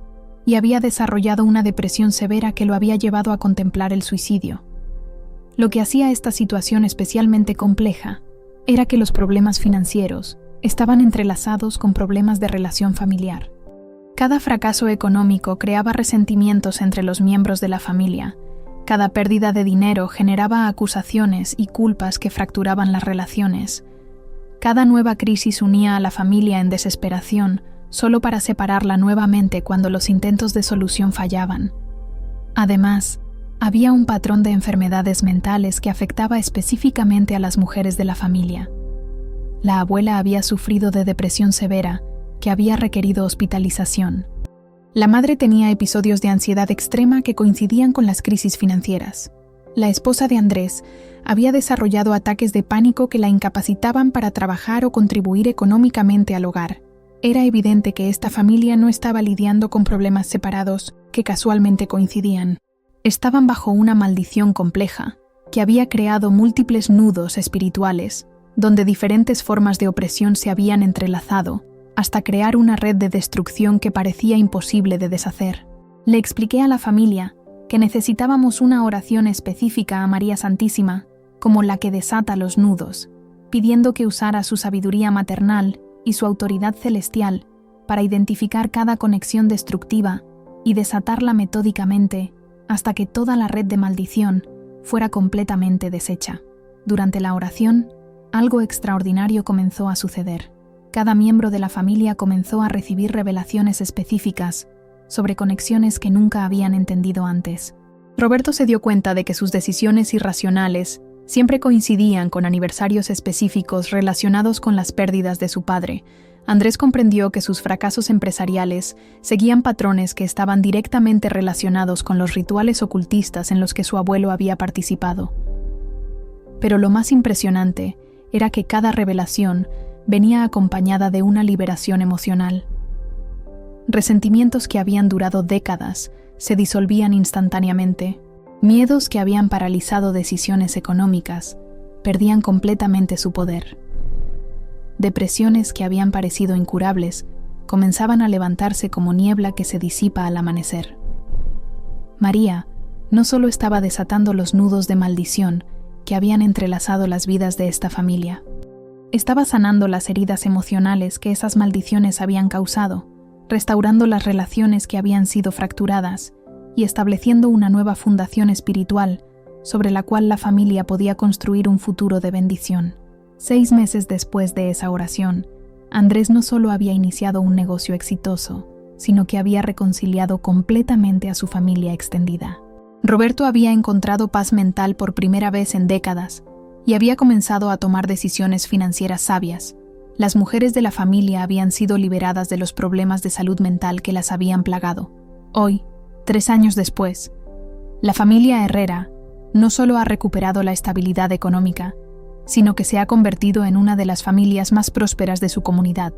y había desarrollado una depresión severa que lo había llevado a contemplar el suicidio. Lo que hacía esta situación especialmente compleja era que los problemas financieros estaban entrelazados con problemas de relación familiar. Cada fracaso económico creaba resentimientos entre los miembros de la familia. Cada pérdida de dinero generaba acusaciones y culpas que fracturaban las relaciones. Cada nueva crisis unía a la familia en desesperación, solo para separarla nuevamente cuando los intentos de solución fallaban. Además, había un patrón de enfermedades mentales que afectaba específicamente a las mujeres de la familia. La abuela había sufrido de depresión severa, que había requerido hospitalización. La madre tenía episodios de ansiedad extrema que coincidían con las crisis financieras. La esposa de Andrés había desarrollado ataques de pánico que la incapacitaban para trabajar o contribuir económicamente al hogar. Era evidente que esta familia no estaba lidiando con problemas separados que casualmente coincidían. Estaban bajo una maldición compleja, que había creado múltiples nudos espirituales, donde diferentes formas de opresión se habían entrelazado, hasta crear una red de destrucción que parecía imposible de deshacer. Le expliqué a la familia que necesitábamos una oración específica a María Santísima, como la que desata los nudos, pidiendo que usara su sabiduría maternal y su autoridad celestial para identificar cada conexión destructiva y desatarla metódicamente hasta que toda la red de maldición fuera completamente deshecha. Durante la oración, algo extraordinario comenzó a suceder. Cada miembro de la familia comenzó a recibir revelaciones específicas sobre conexiones que nunca habían entendido antes. Roberto se dio cuenta de que sus decisiones irracionales siempre coincidían con aniversarios específicos relacionados con las pérdidas de su padre. Andrés comprendió que sus fracasos empresariales seguían patrones que estaban directamente relacionados con los rituales ocultistas en los que su abuelo había participado. Pero lo más impresionante era que cada revelación venía acompañada de una liberación emocional. Resentimientos que habían durado décadas se disolvían instantáneamente. Miedos que habían paralizado decisiones económicas perdían completamente su poder. Depresiones que habían parecido incurables comenzaban a levantarse como niebla que se disipa al amanecer. María no solo estaba desatando los nudos de maldición que habían entrelazado las vidas de esta familia, estaba sanando las heridas emocionales que esas maldiciones habían causado, restaurando las relaciones que habían sido fracturadas y estableciendo una nueva fundación espiritual sobre la cual la familia podía construir un futuro de bendición. 6 meses después de esa oración, Andrés no solo había iniciado un negocio exitoso, sino que había reconciliado completamente a su familia extendida. Roberto había encontrado paz mental por primera vez en décadas y había comenzado a tomar decisiones financieras sabias. Las mujeres de la familia habían sido liberadas de los problemas de salud mental que las habían plagado. Hoy, 3 años después, la familia Herrera no solo ha recuperado la estabilidad económica, sino que se ha convertido en una de las familias más prósperas de su comunidad.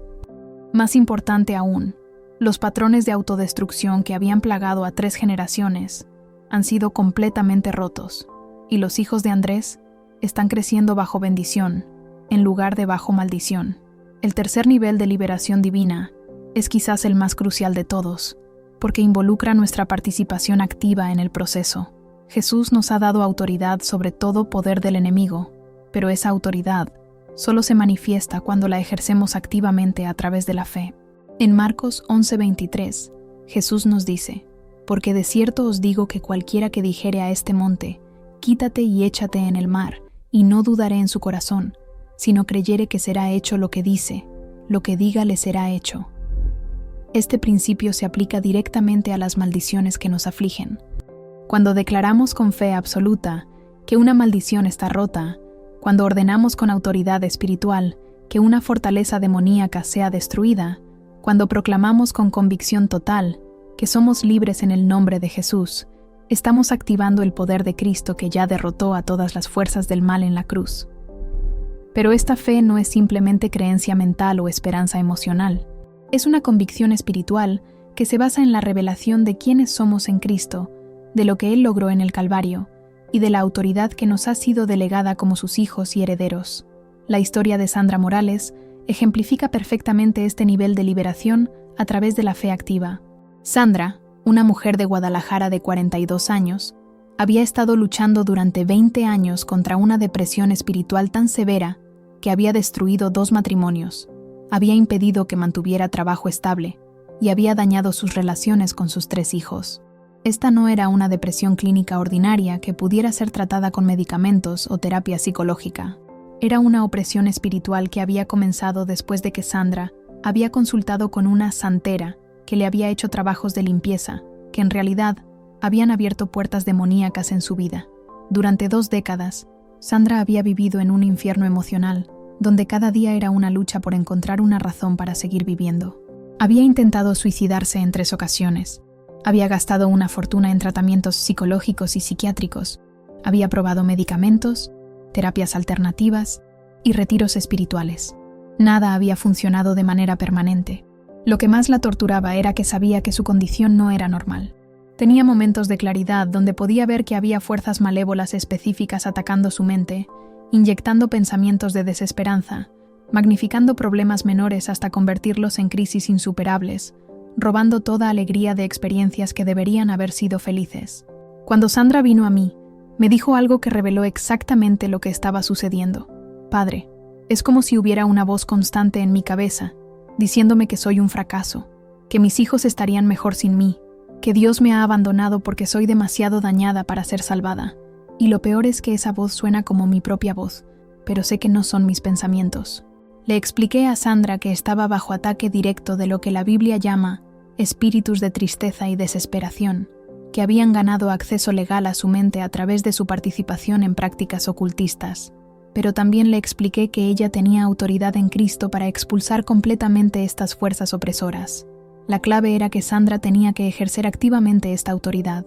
Más importante aún, los patrones de autodestrucción que habían plagado a 3 generaciones han sido completamente rotos, y los hijos de Andrés están creciendo bajo bendición, en lugar de bajo maldición. El tercer nivel de liberación divina es quizás el más crucial de todos, porque involucra nuestra participación activa en el proceso. Jesús nos ha dado autoridad sobre todo poder del enemigo, pero esa autoridad solo se manifiesta cuando la ejercemos activamente a través de la fe. En Marcos 11:23, Jesús nos dice: «Porque de cierto os digo que cualquiera que dijere a este monte, quítate y échate en el mar, y no dudaré en su corazón, sino creyere que será hecho lo que dice, lo que diga le será hecho. Este principio se aplica directamente a las maldiciones que nos afligen. Cuando declaramos con fe absoluta que una maldición está rota, cuando ordenamos con autoridad espiritual que una fortaleza demoníaca sea destruida, cuando proclamamos con convicción total que somos libres en el nombre de Jesús, estamos activando el poder de Cristo que ya derrotó a todas las fuerzas del mal en la cruz. Pero esta fe no es simplemente creencia mental o esperanza emocional. Es una convicción espiritual que se basa en la revelación de quiénes somos en Cristo, de lo que Él logró en el Calvario y de la autoridad que nos ha sido delegada como sus hijos y herederos. La historia de Sandra Morales ejemplifica perfectamente este nivel de liberación a través de la fe activa. Sandra, una mujer de Guadalajara de 42 años, había estado luchando durante 20 años contra una depresión espiritual tan severa que había destruido 2 matrimonios, había impedido que mantuviera trabajo estable y había dañado sus relaciones con sus 3 hijos. Esta no era una depresión clínica ordinaria que pudiera ser tratada con medicamentos o terapia psicológica. Era una opresión espiritual que había comenzado después de que Sandra había consultado con una santera que le había hecho trabajos de limpieza, que en realidad habían abierto puertas demoníacas en su vida. Durante 2 décadas, Sandra había vivido en un infierno emocional, donde cada día era una lucha por encontrar una razón para seguir viviendo. Había intentado suicidarse en 3 ocasiones. Había gastado una fortuna en tratamientos psicológicos y psiquiátricos. Había probado medicamentos, terapias alternativas y retiros espirituales. Nada había funcionado de manera permanente. Lo que más la torturaba era que sabía que su condición no era normal. Tenía momentos de claridad donde podía ver que había fuerzas malévolas específicas atacando su mente, inyectando pensamientos de desesperanza, magnificando problemas menores hasta convertirlos en crisis insuperables, robando toda alegría de experiencias que deberían haber sido felices. Cuando Sandra vino a mí, me dijo algo que reveló exactamente lo que estaba sucediendo. Padre, es como si hubiera una voz constante en mi cabeza, diciéndome que soy un fracaso, que mis hijos estarían mejor sin mí, que Dios me ha abandonado porque soy demasiado dañada para ser salvada. Y lo peor es que esa voz suena como mi propia voz, pero sé que no son mis pensamientos. Le expliqué a Sandra que estaba bajo ataque directo de lo que la Biblia llama espíritus de tristeza y desesperación, que habían ganado acceso legal a su mente a través de su participación en prácticas ocultistas. Pero también le expliqué que ella tenía autoridad en Cristo para expulsar completamente estas fuerzas opresoras. La clave era que Sandra tenía que ejercer activamente esta autoridad.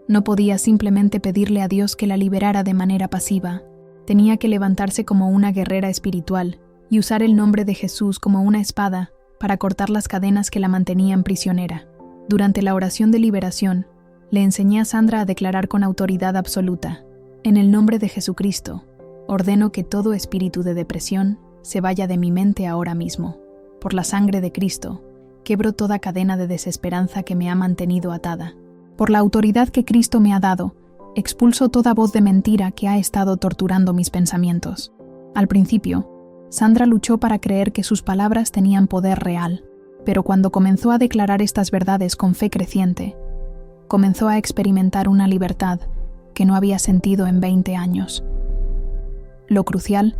No podía simplemente pedirle a Dios que la liberara de manera pasiva. Tenía que levantarse como una guerrera espiritual y usar el nombre de Jesús como una espada para cortar las cadenas que la mantenían prisionera. Durante la oración de liberación, le enseñé a Sandra a declarar con autoridad absoluta: en el nombre de Jesucristo, ordeno que todo espíritu de depresión se vaya de mi mente ahora mismo. Por la sangre de Cristo, quebro toda cadena de desesperanza que me ha mantenido atada. Por la autoridad que Cristo me ha dado, expulso toda voz de mentira que ha estado torturando mis pensamientos. Al principio, Sandra luchó para creer que sus palabras tenían poder real, pero cuando comenzó a declarar estas verdades con fe creciente, comenzó a experimentar una libertad que no había sentido en 20 años. Lo crucial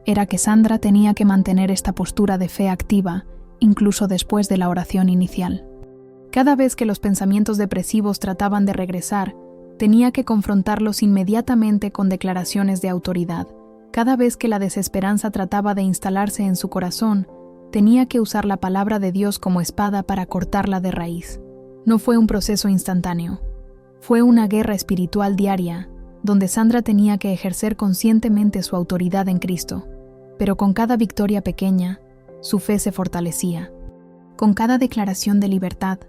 era que Sandra tenía que mantener esta postura de fe activa incluso después de la oración inicial. Cada vez que los pensamientos depresivos trataban de regresar, tenía que confrontarlos inmediatamente con declaraciones de autoridad. Cada vez que la desesperanza trataba de instalarse en su corazón, tenía que usar la palabra de Dios como espada para cortarla de raíz. No fue un proceso instantáneo. Fue una guerra espiritual diaria, donde Sandra tenía que ejercer conscientemente su autoridad en Cristo. Pero con cada victoria pequeña, su fe se fortalecía. Con cada declaración de libertad,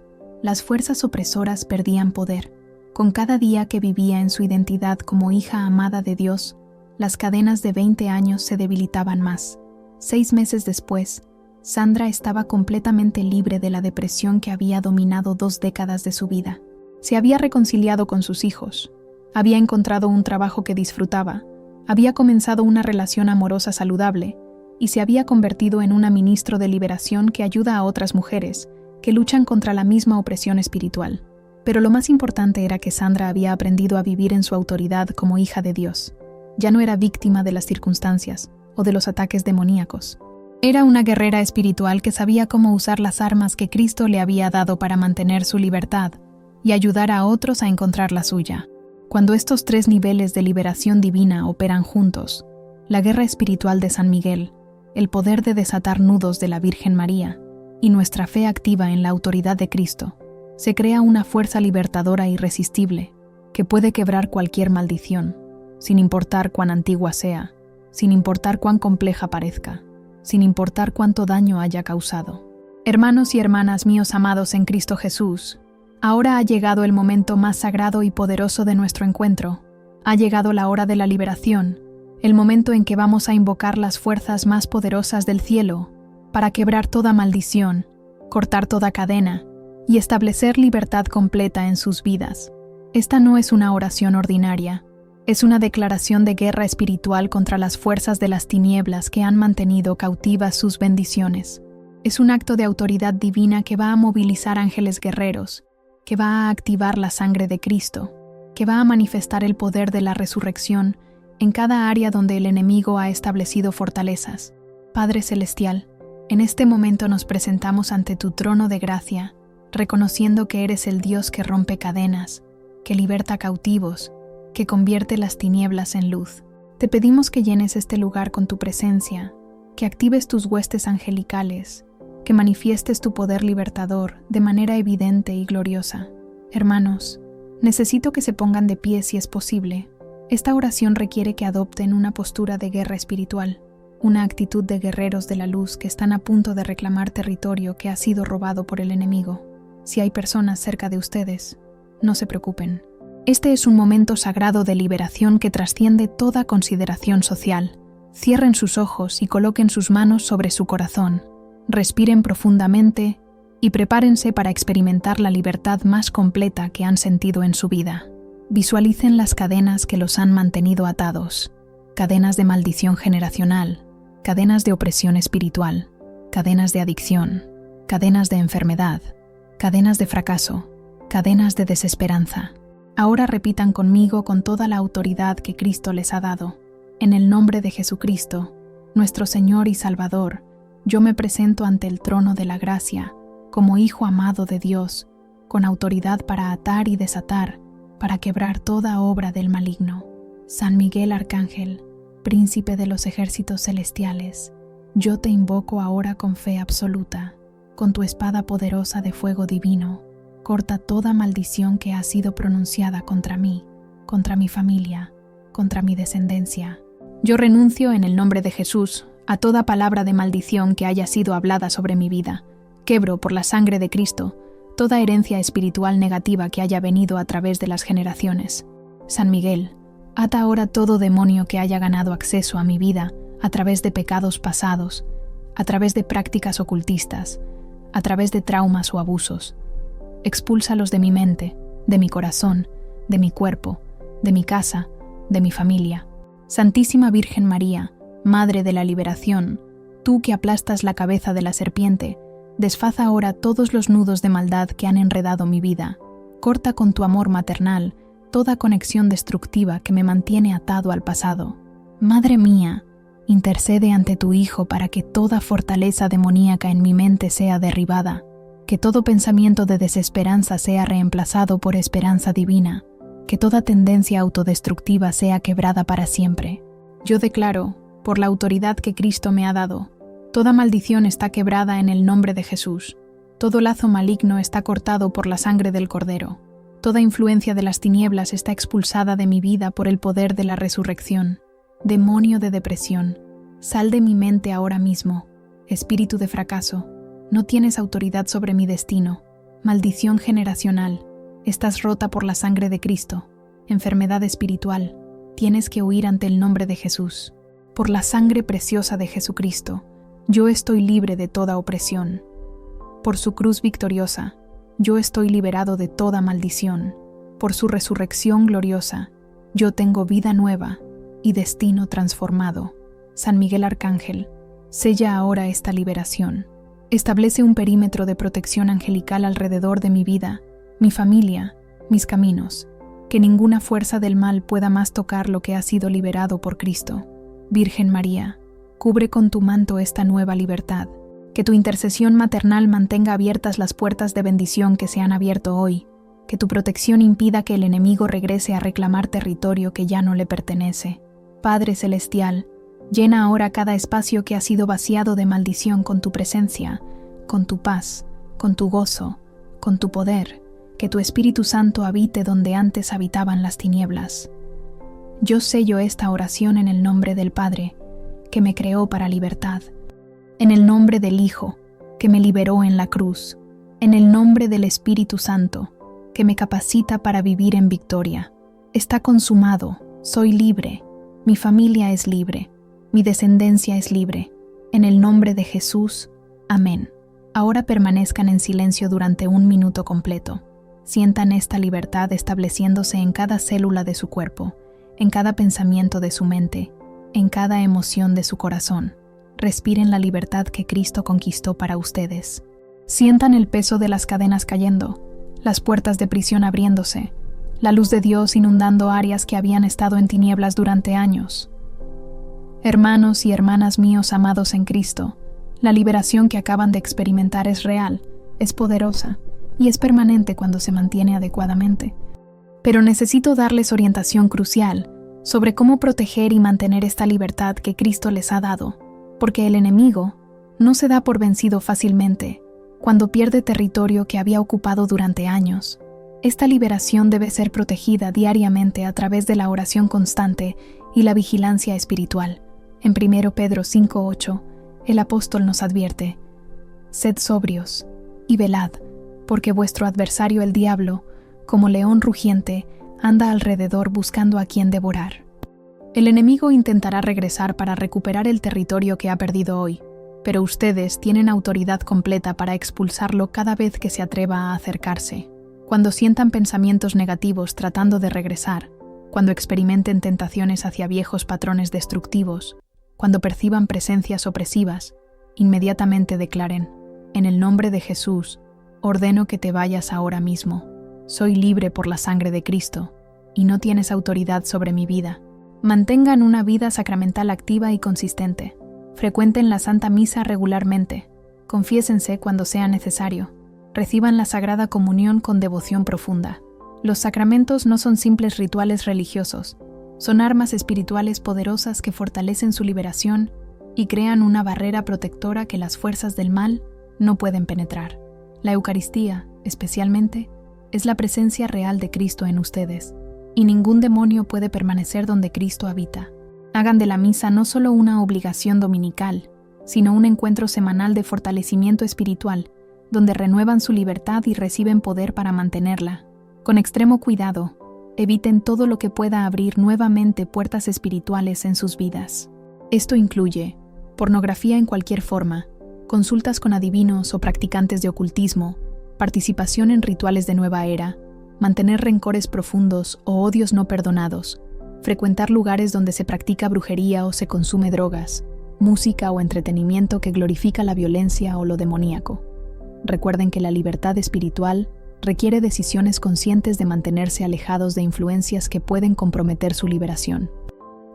las fuerzas opresoras perdían poder. Con cada día que vivía en su identidad como hija amada de Dios, las cadenas de 20 años se debilitaban más. 6 meses después, Sandra estaba completamente libre de la depresión que había dominado 2 décadas de su vida. Se había reconciliado con sus hijos, había encontrado un trabajo que disfrutaba, había comenzado una relación amorosa saludable y se había convertido en una ministro de liberación que ayuda a otras mujeres que luchan contra la misma opresión espiritual. Pero lo más importante era que Sandra había aprendido a vivir en su autoridad como hija de Dios. Ya no era víctima de las circunstancias o de los ataques demoníacos. Era una guerrera espiritual que sabía cómo usar las armas que Cristo le había dado para mantener su libertad y ayudar a otros a encontrar la suya. Cuando estos 3 niveles de liberación divina operan juntos, la guerra espiritual de San Miguel, el poder de desatar nudos de la Virgen María y nuestra fe activa en la autoridad de Cristo, se crea una fuerza libertadora irresistible que puede quebrar cualquier maldición, sin importar cuán antigua sea, sin importar cuán compleja parezca, sin importar cuánto daño haya causado. Hermanos y hermanas míos amados en Cristo Jesús, ahora ha llegado el momento más sagrado y poderoso de nuestro encuentro. Ha llegado la hora de la liberación, el momento en que vamos a invocar las fuerzas más poderosas del cielo para quebrar toda maldición, cortar toda cadena y establecer libertad completa en sus vidas. Esta no es una oración ordinaria, es una declaración de guerra espiritual contra las fuerzas de las tinieblas que han mantenido cautivas sus bendiciones. Es un acto de autoridad divina que va a movilizar ángeles guerreros, que va a activar la sangre de Cristo, que va a manifestar el poder de la resurrección en cada área donde el enemigo ha establecido fortalezas. Padre Celestial, en este momento nos presentamos ante tu trono de gracia, reconociendo que eres el Dios que rompe cadenas, que liberta cautivos, que convierte las tinieblas en luz. Te pedimos que llenes este lugar con tu presencia, que actives tus huestes angelicales, que manifiestes tu poder libertador de manera evidente y gloriosa. Hermanos, necesito que se pongan de pie si es posible. Esta oración requiere que adopten una postura de guerra espiritual, una actitud de guerreros de la luz que están a punto de reclamar territorio que ha sido robado por el enemigo. Si hay personas cerca de ustedes, no se preocupen. Este es un momento sagrado de liberación que trasciende toda consideración social. Cierren sus ojos y coloquen sus manos sobre su corazón. Respiren profundamente y prepárense para experimentar la libertad más completa que han sentido en su vida. Visualicen las cadenas que los han mantenido atados, cadenas de maldición generacional, cadenas de opresión espiritual, cadenas de adicción, cadenas de enfermedad, cadenas de fracaso, cadenas de desesperanza. Ahora repitan conmigo con toda la autoridad que Cristo les ha dado. En el nombre de Jesucristo, nuestro Señor y Salvador, yo me presento ante el trono de la gracia, como hijo amado de Dios, con autoridad para atar y desatar, para quebrar toda obra del maligno. San Miguel Arcángel, príncipe de los ejércitos celestiales, yo te invoco ahora con fe absoluta, con tu espada poderosa de fuego divino. Corta toda maldición que ha sido pronunciada contra mí, contra mi familia, contra mi descendencia. Yo renuncio en el nombre de Jesús a toda palabra de maldición que haya sido hablada sobre mi vida. Quebro por la sangre de Cristo toda herencia espiritual negativa que haya venido a través de las generaciones. San Miguel, ata ahora todo demonio que haya ganado acceso a mi vida a través de pecados pasados, a través de prácticas ocultistas, a través de traumas o abusos. Expúlsalos de mi mente, de mi corazón, de mi cuerpo, de mi casa, de mi familia. Santísima Virgen María, Madre de la Liberación, tú que aplastas la cabeza de la serpiente, desfaza ahora todos los nudos de maldad que han enredado mi vida. Corta con tu amor maternal toda conexión destructiva que me mantiene atado al pasado. Madre mía, intercede ante tu Hijo para que toda fortaleza demoníaca en mi mente sea derribada, que todo pensamiento de desesperanza sea reemplazado por esperanza divina, que toda tendencia autodestructiva sea quebrada para siempre. Yo declaro, por la autoridad que Cristo me ha dado, toda maldición está quebrada en el nombre de Jesús. Todo lazo maligno está cortado por la sangre del Cordero. Toda influencia de las tinieblas está expulsada de mi vida por el poder de la resurrección. Demonio de depresión, sal de mi mente ahora mismo. Espíritu de fracaso, no tienes autoridad sobre mi destino. Maldición generacional, estás rota por la sangre de Cristo. Enfermedad espiritual, tienes que huir ante el nombre de Jesús. Por la sangre preciosa de Jesucristo, yo estoy libre de toda opresión. Por su cruz victoriosa, yo estoy liberado de toda maldición. Por su resurrección gloriosa, yo tengo vida nueva y destino transformado. San Miguel Arcángel, sella ahora esta liberación. Establece un perímetro de protección angelical alrededor de mi vida, mi familia mis caminos, que ninguna fuerza del mal pueda más tocar lo que ha sido liberado por Cristo. Virgen María, cubre con tu manto esta nueva libertad, que tu intercesión maternal mantenga abiertas las puertas de bendición que se han abierto hoy, que tu protección impida que el enemigo regrese a reclamar territorio que ya no le pertenece. Padre Celestial, llena ahora cada espacio que ha sido vaciado de maldición con tu presencia, con tu paz, con tu gozo, con tu poder, que tu Espíritu Santo habite donde antes habitaban las tinieblas. Yo sello esta oración en el nombre del Padre, que me creó para libertad, en el nombre del Hijo, que me liberó en la cruz, en el nombre del Espíritu Santo, que me capacita para vivir en victoria. Está consumado, soy libre, mi familia es libre, mi descendencia es libre. En el nombre de Jesús, amén. Ahora permanezcan en silencio durante 1 minuto completo. Sientan esta libertad estableciéndose en cada célula de su cuerpo, en cada pensamiento de su mente, en cada emoción de su corazón. Respiren la libertad que Cristo conquistó para ustedes. Sientan el peso de las cadenas cayendo, las puertas de prisión abriéndose, la luz de Dios inundando áreas que habían estado en tinieblas durante años. Hermanos y hermanas míos amados en Cristo, la liberación que acaban de experimentar es real, es poderosa y es permanente cuando se mantiene adecuadamente. Pero necesito darles orientación crucial sobre cómo proteger y mantener esta libertad que Cristo les ha dado, porque el enemigo no se da por vencido fácilmente cuando pierde territorio que había ocupado durante años. Esta liberación debe ser protegida diariamente a través de la oración constante y la vigilancia espiritual. En 1 Pedro 5:8, el apóstol nos advierte: «Sed sobrios y velad, porque vuestro adversario el diablo, como león rugiente, anda alrededor buscando a quien devorar». El enemigo intentará regresar para recuperar el territorio que ha perdido hoy, pero ustedes tienen autoridad completa para expulsarlo cada vez que se atreva a acercarse. Cuando sientan pensamientos negativos tratando de regresar, cuando experimenten tentaciones hacia viejos patrones destructivos, cuando perciban presencias opresivas, inmediatamente declaren: «En el nombre de Jesús, ordeno que te vayas ahora mismo. Soy libre por la sangre de Cristo, y no tienes autoridad sobre mi vida». Mantengan una vida sacramental activa y consistente. Frecuenten la Santa Misa regularmente. Confiésense cuando sea necesario. Reciban la Sagrada Comunión con devoción profunda. Los sacramentos no son simples rituales religiosos. Son armas espirituales poderosas que fortalecen su liberación y crean una barrera protectora que las fuerzas del mal no pueden penetrar. La Eucaristía, especialmente, es la presencia real de Cristo en ustedes, y ningún demonio puede permanecer donde Cristo habita. Hagan de la misa no solo una obligación dominical, sino un encuentro semanal de fortalecimiento espiritual, donde renuevan su libertad y reciben poder para mantenerla. Con extremo cuidado, eviten todo lo que pueda abrir nuevamente puertas espirituales en sus vidas. Esto incluye pornografía en cualquier forma, consultas con adivinos o practicantes de ocultismo, participación en rituales de nueva era, mantener rencores profundos o odios no perdonados, frecuentar lugares donde se practica brujería o se consume drogas, música o entretenimiento que glorifica la violencia o lo demoníaco. Recuerden que la libertad espiritual requiere decisiones conscientes de mantenerse alejados de influencias que pueden comprometer su liberación.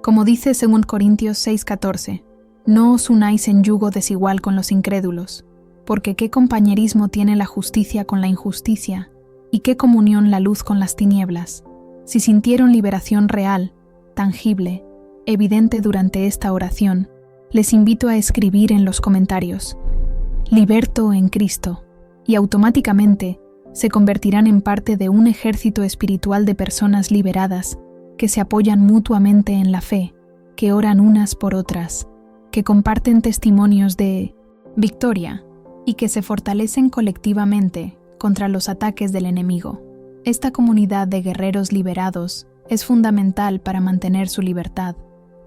Como dice 2 Corintios 6:14, no os unáis en yugo desigual con los incrédulos, porque ¿qué compañerismo tiene la justicia con la injusticia? ¿Y qué comunión la luz con las tinieblas? Si sintieron liberación real, tangible, evidente durante esta oración, les invito a escribir en los comentarios: «Liberto en Cristo», y automáticamente se convertirán en parte de un ejército espiritual de personas liberadas que se apoyan mutuamente en la fe, que oran unas por otras, que comparten testimonios de victoria y que se fortalecen colectivamente contra los ataques del enemigo. Esta comunidad de guerreros liberados es fundamental para mantener su libertad.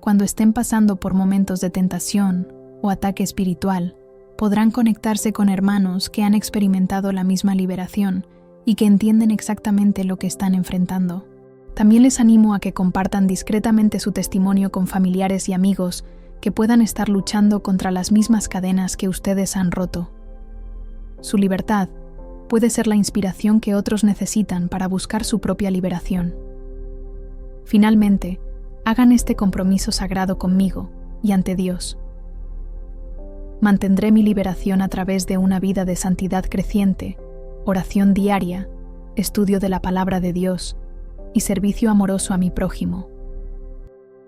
Cuando estén pasando por momentos de tentación o ataque espiritual, podrán conectarse con hermanos que han experimentado la misma liberación y que entienden exactamente lo que están enfrentando. También les animo a que compartan discretamente su testimonio con familiares y amigos que puedan estar luchando contra las mismas cadenas que ustedes han roto. Su libertad puede ser la inspiración que otros necesitan para buscar su propia liberación. Finalmente, hagan este compromiso sagrado conmigo y ante Dios. Mantendré mi liberación a través de una vida de santidad creciente, oración diaria, estudio de la palabra de Dios y servicio amoroso a mi prójimo.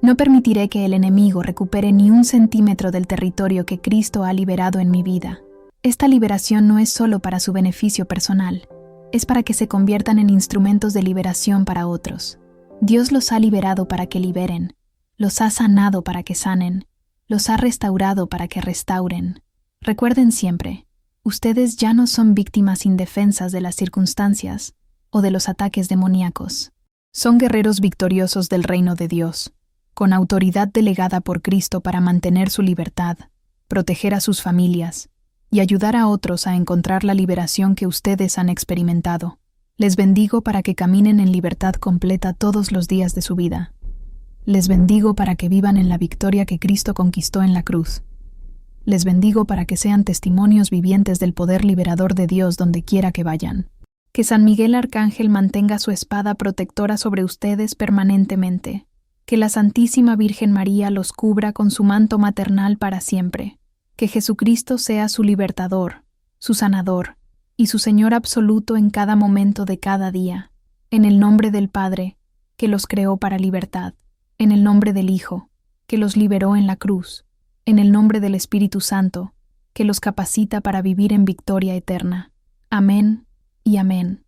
No permitiré que el enemigo recupere ni un centímetro del territorio que Cristo ha liberado en mi vida. Esta liberación no es solo para su beneficio personal, es para que se conviertan en instrumentos de liberación para otros. Dios los ha liberado para que liberen, los ha sanado para que sanen, los ha restaurado para que restauren. Recuerden siempre, ustedes ya no son víctimas indefensas de las circunstancias o de los ataques demoníacos. Son guerreros victoriosos del reino de Dios, con autoridad delegada por Cristo para mantener su libertad, proteger a sus familias y ayudar a otros a encontrar la liberación que ustedes han experimentado. Les bendigo para que caminen en libertad completa todos los días de su vida. Les bendigo para que vivan en la victoria que Cristo conquistó en la cruz. Les bendigo para que sean testimonios vivientes del poder liberador de Dios donde quiera que vayan. Que San Miguel Arcángel mantenga su espada protectora sobre ustedes permanentemente. Que la Santísima Virgen María los cubra con su manto maternal para siempre. Que Jesucristo sea su libertador, su sanador y su Señor absoluto en cada momento de cada día. En el nombre del Padre, que los creó para libertad. En el nombre del Hijo, que los liberó en la cruz. En el nombre del Espíritu Santo, que los capacita para vivir en victoria eterna. Amén y amén.